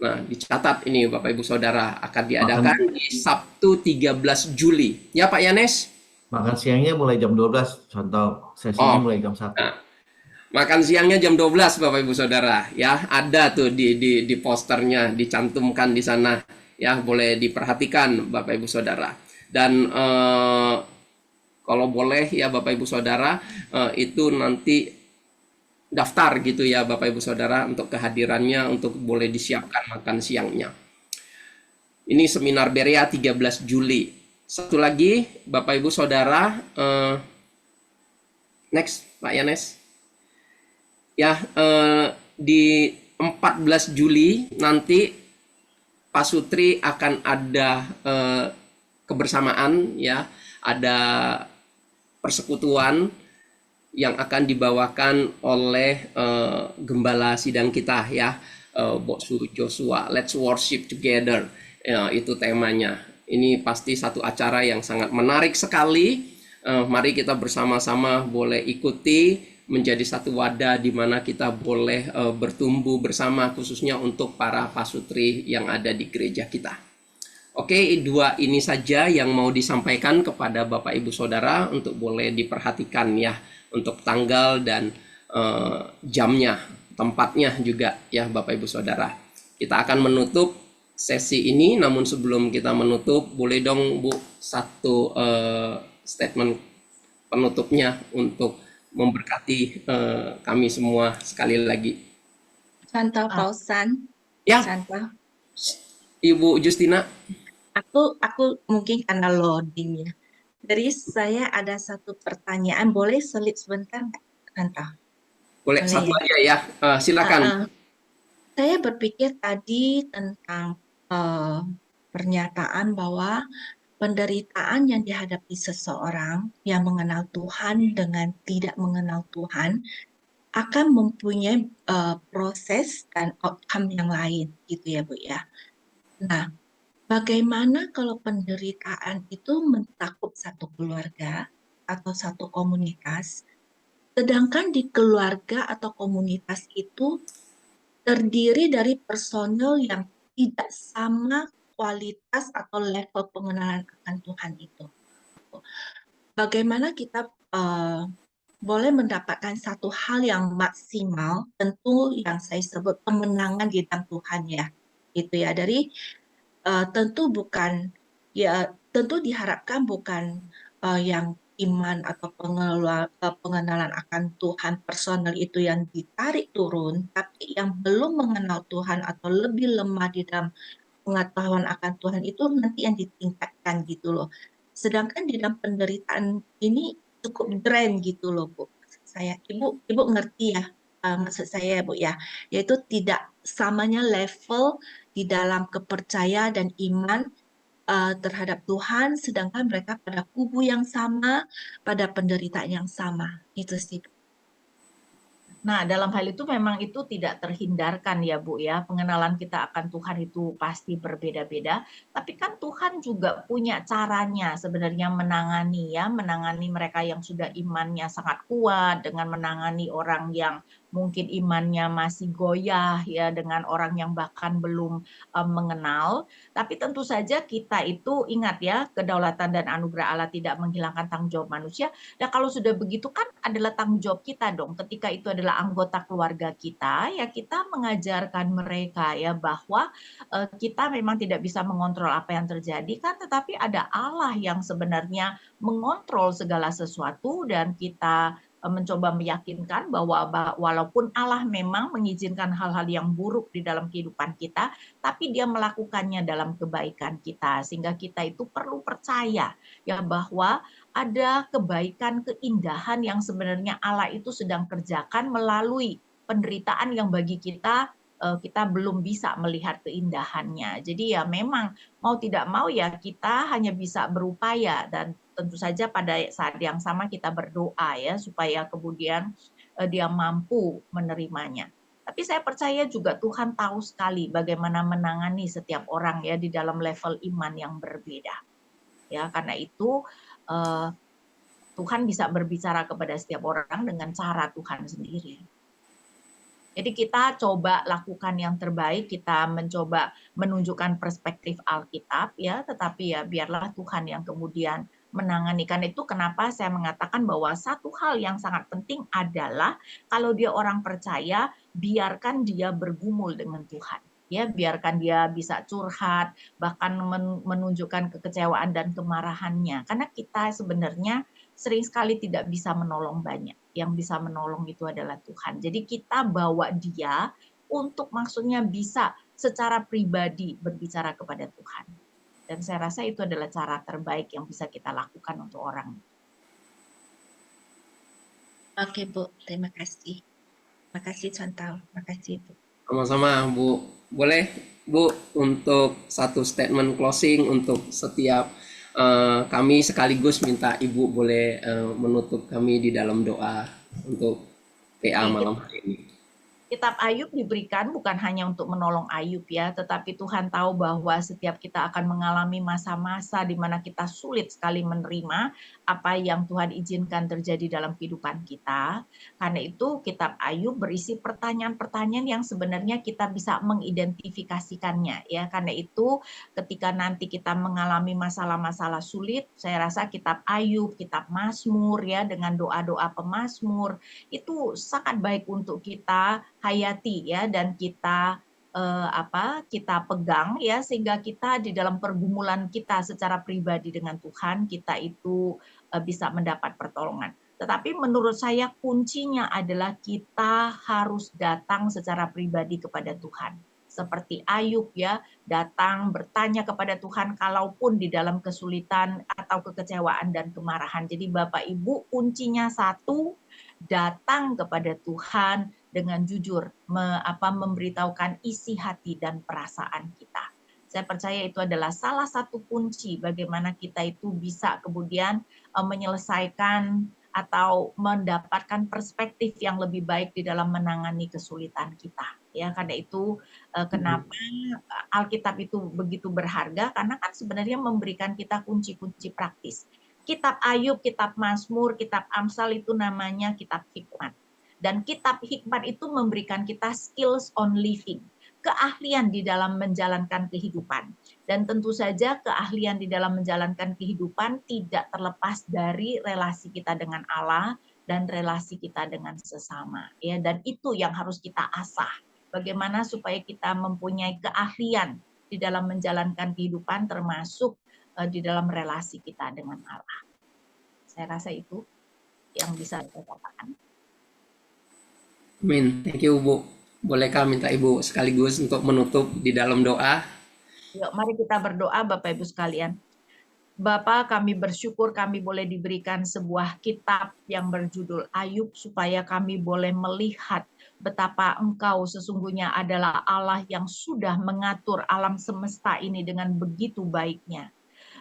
Nah, dicatat ini Bapak Ibu Saudara, akan diadakan di Sabtu 13 Juli. Ya Pak Yanes? Makan siangnya mulai jam 12, contoh sesinya mulai jam 1. Nah, makan siangnya jam 12 Bapak Ibu Saudara ya, ada tuh di posternya dicantumkan di sana ya, boleh diperhatikan Bapak Ibu Saudara. Dan kalau boleh ya Bapak Ibu Saudara, itu nanti daftar gitu ya Bapak Ibu Saudara untuk kehadirannya, untuk boleh disiapkan makan siangnya. Ini seminar Berea 13 Juli. Satu lagi Bapak Ibu Saudara, next Pak Yanes. Ya, di 14 Juli nanti Pak Sutri akan ada kebersamaan ya, ada persekutuan yang akan dibawakan oleh gembala sidang kita ya, Boksu Joshua. Let's worship together, ya, itu temanya. Ini pasti satu acara yang sangat menarik sekali. Mari kita bersama-sama boleh ikuti, menjadi satu wadah di mana kita boleh bertumbuh bersama, khususnya untuk para pasutri yang ada di gereja kita. Oke, dua ini saja yang mau disampaikan kepada Bapak Ibu Saudara untuk boleh diperhatikan ya, untuk tanggal dan jamnya, tempatnya juga ya Bapak Ibu Saudara. Kita akan menutup sesi ini, namun sebelum kita menutup, boleh dong Bu satu statement penutupnya untuk memberkati kami semua sekali lagi. Contoh Pausan. Ya, Contoh. Ibu Justina. Aku mungkin karena loading ya. Dari saya ada satu pertanyaan, boleh sulit sebentar nggak, Contoh? Boleh satu aja ya, silakan. Saya berpikir tadi tentang pernyataan bahwa penderitaan yang dihadapi seseorang yang mengenal Tuhan dengan tidak mengenal Tuhan akan mempunyai proses dan outcome yang lain, gitu ya Bu ya. Nah, bagaimana kalau penderitaan itu mencakup satu keluarga atau satu komunitas, sedangkan di keluarga atau komunitas itu terdiri dari personel yang tidak sama kualitas atau level pengenalan akan Tuhan itu. Bagaimana kita boleh mendapatkan satu hal yang maksimal, tentu yang saya sebut kemenangan di dalam Tuhan ya, gitu ya. Dari tentu bukan ya, tentu diharapkan bukan yang iman atau pengenalan akan Tuhan personal itu yang ditarik turun, tapi yang belum mengenal Tuhan atau lebih lemah di dalam pengetahuan akan Tuhan itu nanti yang ditingkatkan gitu loh. Sedangkan di dalam penderitaan ini cukup drain gitu loh Bu. Ibu ngerti ya maksud saya Bu ya, yaitu tidak samanya level di dalam kepercayaan dan iman terhadap Tuhan, sedangkan mereka pada kubu yang sama, pada penderitaan yang sama. Itu sih. Nah, dalam hal itu memang itu tidak terhindarkan ya Bu ya. Pengenalan kita akan Tuhan itu pasti berbeda-beda, tapi kan Tuhan juga punya caranya sebenarnya menangani mereka yang sudah imannya sangat kuat, dengan menangani orang yang mungkin imannya masih goyah ya dengan orang yang bahkan belum mengenal. Tapi tentu saja kita itu ingat ya, kedaulatan dan anugerah Allah tidak menghilangkan tanggung jawab manusia. Nah, kalau sudah begitu kan adalah tanggung jawab kita dong. Ketika itu adalah anggota keluarga kita, ya kita mengajarkan mereka ya bahwa kita memang tidak bisa mengontrol apa yang terjadi kan, tetapi ada Allah yang sebenarnya mengontrol segala sesuatu, dan kita mencoba meyakinkan bahwa walaupun Allah memang mengizinkan hal-hal yang buruk di dalam kehidupan kita, tapi Dia melakukannya dalam kebaikan kita, sehingga kita itu perlu percaya ya bahwa ada kebaikan, keindahan yang sebenarnya Allah itu sedang kerjakan melalui penderitaan yang bagi kita belum bisa melihat keindahannya. Jadi ya memang mau tidak mau ya kita hanya bisa berupaya, dan tentu saja pada saat yang sama kita berdoa ya supaya kemudian Dia mampu menerimanya. Tapi saya percaya juga Tuhan tahu sekali bagaimana menangani setiap orang ya di dalam level iman yang berbeda. Ya, karena itu Tuhan bisa berbicara kepada setiap orang dengan cara Tuhan sendiri. Jadi kita coba lakukan yang terbaik, kita mencoba menunjukkan perspektif Alkitab ya, tetapi ya biarlah Tuhan yang kemudian menangani. Karena itu kenapa saya mengatakan bahwa satu hal yang sangat penting adalah kalau dia orang percaya, biarkan dia bergumul dengan Tuhan. Ya, biarkan dia bisa curhat, bahkan menunjukkan kekecewaan dan kemarahannya. Karena kita sebenarnya sering sekali tidak bisa menolong banyak. Yang bisa menolong itu adalah Tuhan. Jadi kita bawa dia untuk maksudnya bisa secara pribadi berbicara kepada Tuhan. Dan saya rasa itu adalah cara terbaik yang bisa kita lakukan untuk orang. Oke, Bu. Terima kasih. Terima kasih, Chantal. Terima kasih, Bu. Sama-sama, Bu. Boleh, Bu, untuk satu statement closing untuk setiap kami, sekaligus minta Ibu boleh menutup kami di dalam doa untuk PA malam hari ini. Kitab Ayub diberikan bukan hanya untuk menolong Ayub ya, tetapi Tuhan tahu bahwa setiap kita akan mengalami masa-masa di mana kita sulit sekali menerima apa yang Tuhan izinkan terjadi dalam kehidupan kita. Karena itu kitab Ayub berisi pertanyaan-pertanyaan yang sebenarnya kita bisa mengidentifikasikannya ya. Karena itu ketika nanti kita mengalami masalah-masalah sulit, saya rasa kitab Ayub, kitab Mazmur ya dengan doa-doa pemazmur itu sangat baik untuk kita hayati ya, dan kita kita pegang ya, sehingga kita di dalam pergumulan kita secara pribadi dengan Tuhan kita itu bisa mendapat pertolongan. Tetapi menurut saya kuncinya adalah kita harus datang secara pribadi kepada Tuhan. Seperti Ayub ya, datang bertanya kepada Tuhan kalaupun di dalam kesulitan atau kekecewaan dan kemarahan. Jadi Bapak Ibu, kuncinya satu, datang kepada Tuhan dengan jujur, memberitahukan isi hati dan perasaan kita. Saya percaya itu adalah salah satu kunci bagaimana kita itu bisa kemudian menyelesaikan atau mendapatkan perspektif yang lebih baik di dalam menangani kesulitan kita. Ya, karena itu kenapa Alkitab itu begitu berharga, karena kan sebenarnya memberikan kita kunci-kunci praktis. Kitab Ayub, kitab Mazmur, kitab Amsal itu namanya kitab hikmat. Dan kitab hikmat itu memberikan kita skills on living, keahlian di dalam menjalankan kehidupan. Dan tentu saja keahlian di dalam menjalankan kehidupan tidak terlepas dari relasi kita dengan Allah dan relasi kita dengan sesama. Ya, dan itu yang harus kita asah. Bagaimana supaya kita mempunyai keahlian di dalam menjalankan kehidupan, termasuk di dalam relasi kita dengan Allah. Saya rasa itu yang bisa saya katakan. Amin. Thank you, Bu. Bolehkah minta Ibu sekaligus untuk menutup di dalam doa? Yuk, mari kita berdoa Bapak Ibu sekalian. Bapak, kami bersyukur kami boleh diberikan sebuah kitab yang berjudul Ayub, supaya kami boleh melihat betapa Engkau sesungguhnya adalah Allah yang sudah mengatur alam semesta ini dengan begitu baiknya.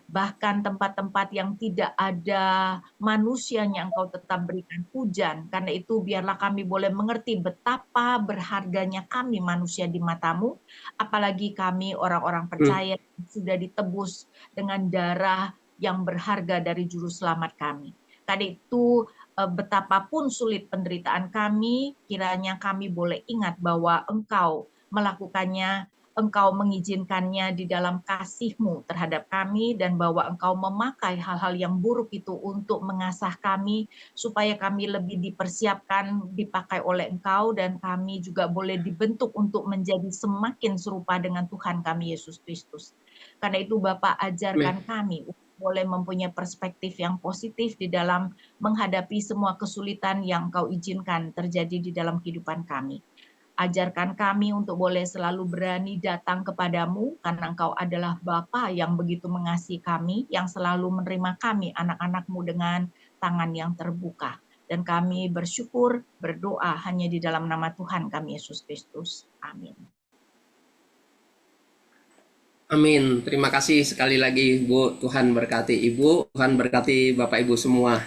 Bahkan tempat-tempat yang tidak ada manusianya Engkau tetap berikan hujan. Karena itu biarlah kami boleh mengerti betapa berharganya kami manusia di mata-Mu, apalagi kami orang-orang percaya yang sudah ditebus dengan darah yang berharga dari juru selamat kami. Karena itu betapapun sulit penderitaan kami, kiranya kami boleh ingat bahwa Engkau melakukannya, Engkau mengizinkannya di dalam kasih-Mu terhadap kami, dan bahwa Engkau memakai hal-hal yang buruk itu untuk mengasah kami, supaya kami lebih dipersiapkan, dipakai oleh Engkau, dan kami juga boleh dibentuk untuk menjadi semakin serupa dengan Tuhan kami, Yesus Kristus. Karena itu Bapak ajarkan kami boleh mempunyai perspektif yang positif di dalam menghadapi semua kesulitan yang Engkau izinkan terjadi di dalam kehidupan kami. Ajarkan kami untuk boleh selalu berani datang kepadamu, karena Engkau adalah Bapa yang begitu mengasihi kami, yang selalu menerima kami, anak-anak-Mu, dengan tangan yang terbuka. Dan kami bersyukur, berdoa hanya di dalam nama Tuhan kami, Yesus Kristus. Amin. Amin. Terima kasih sekali lagi, Ibu. Tuhan berkati Ibu. Tuhan berkati Bapak Ibu semua.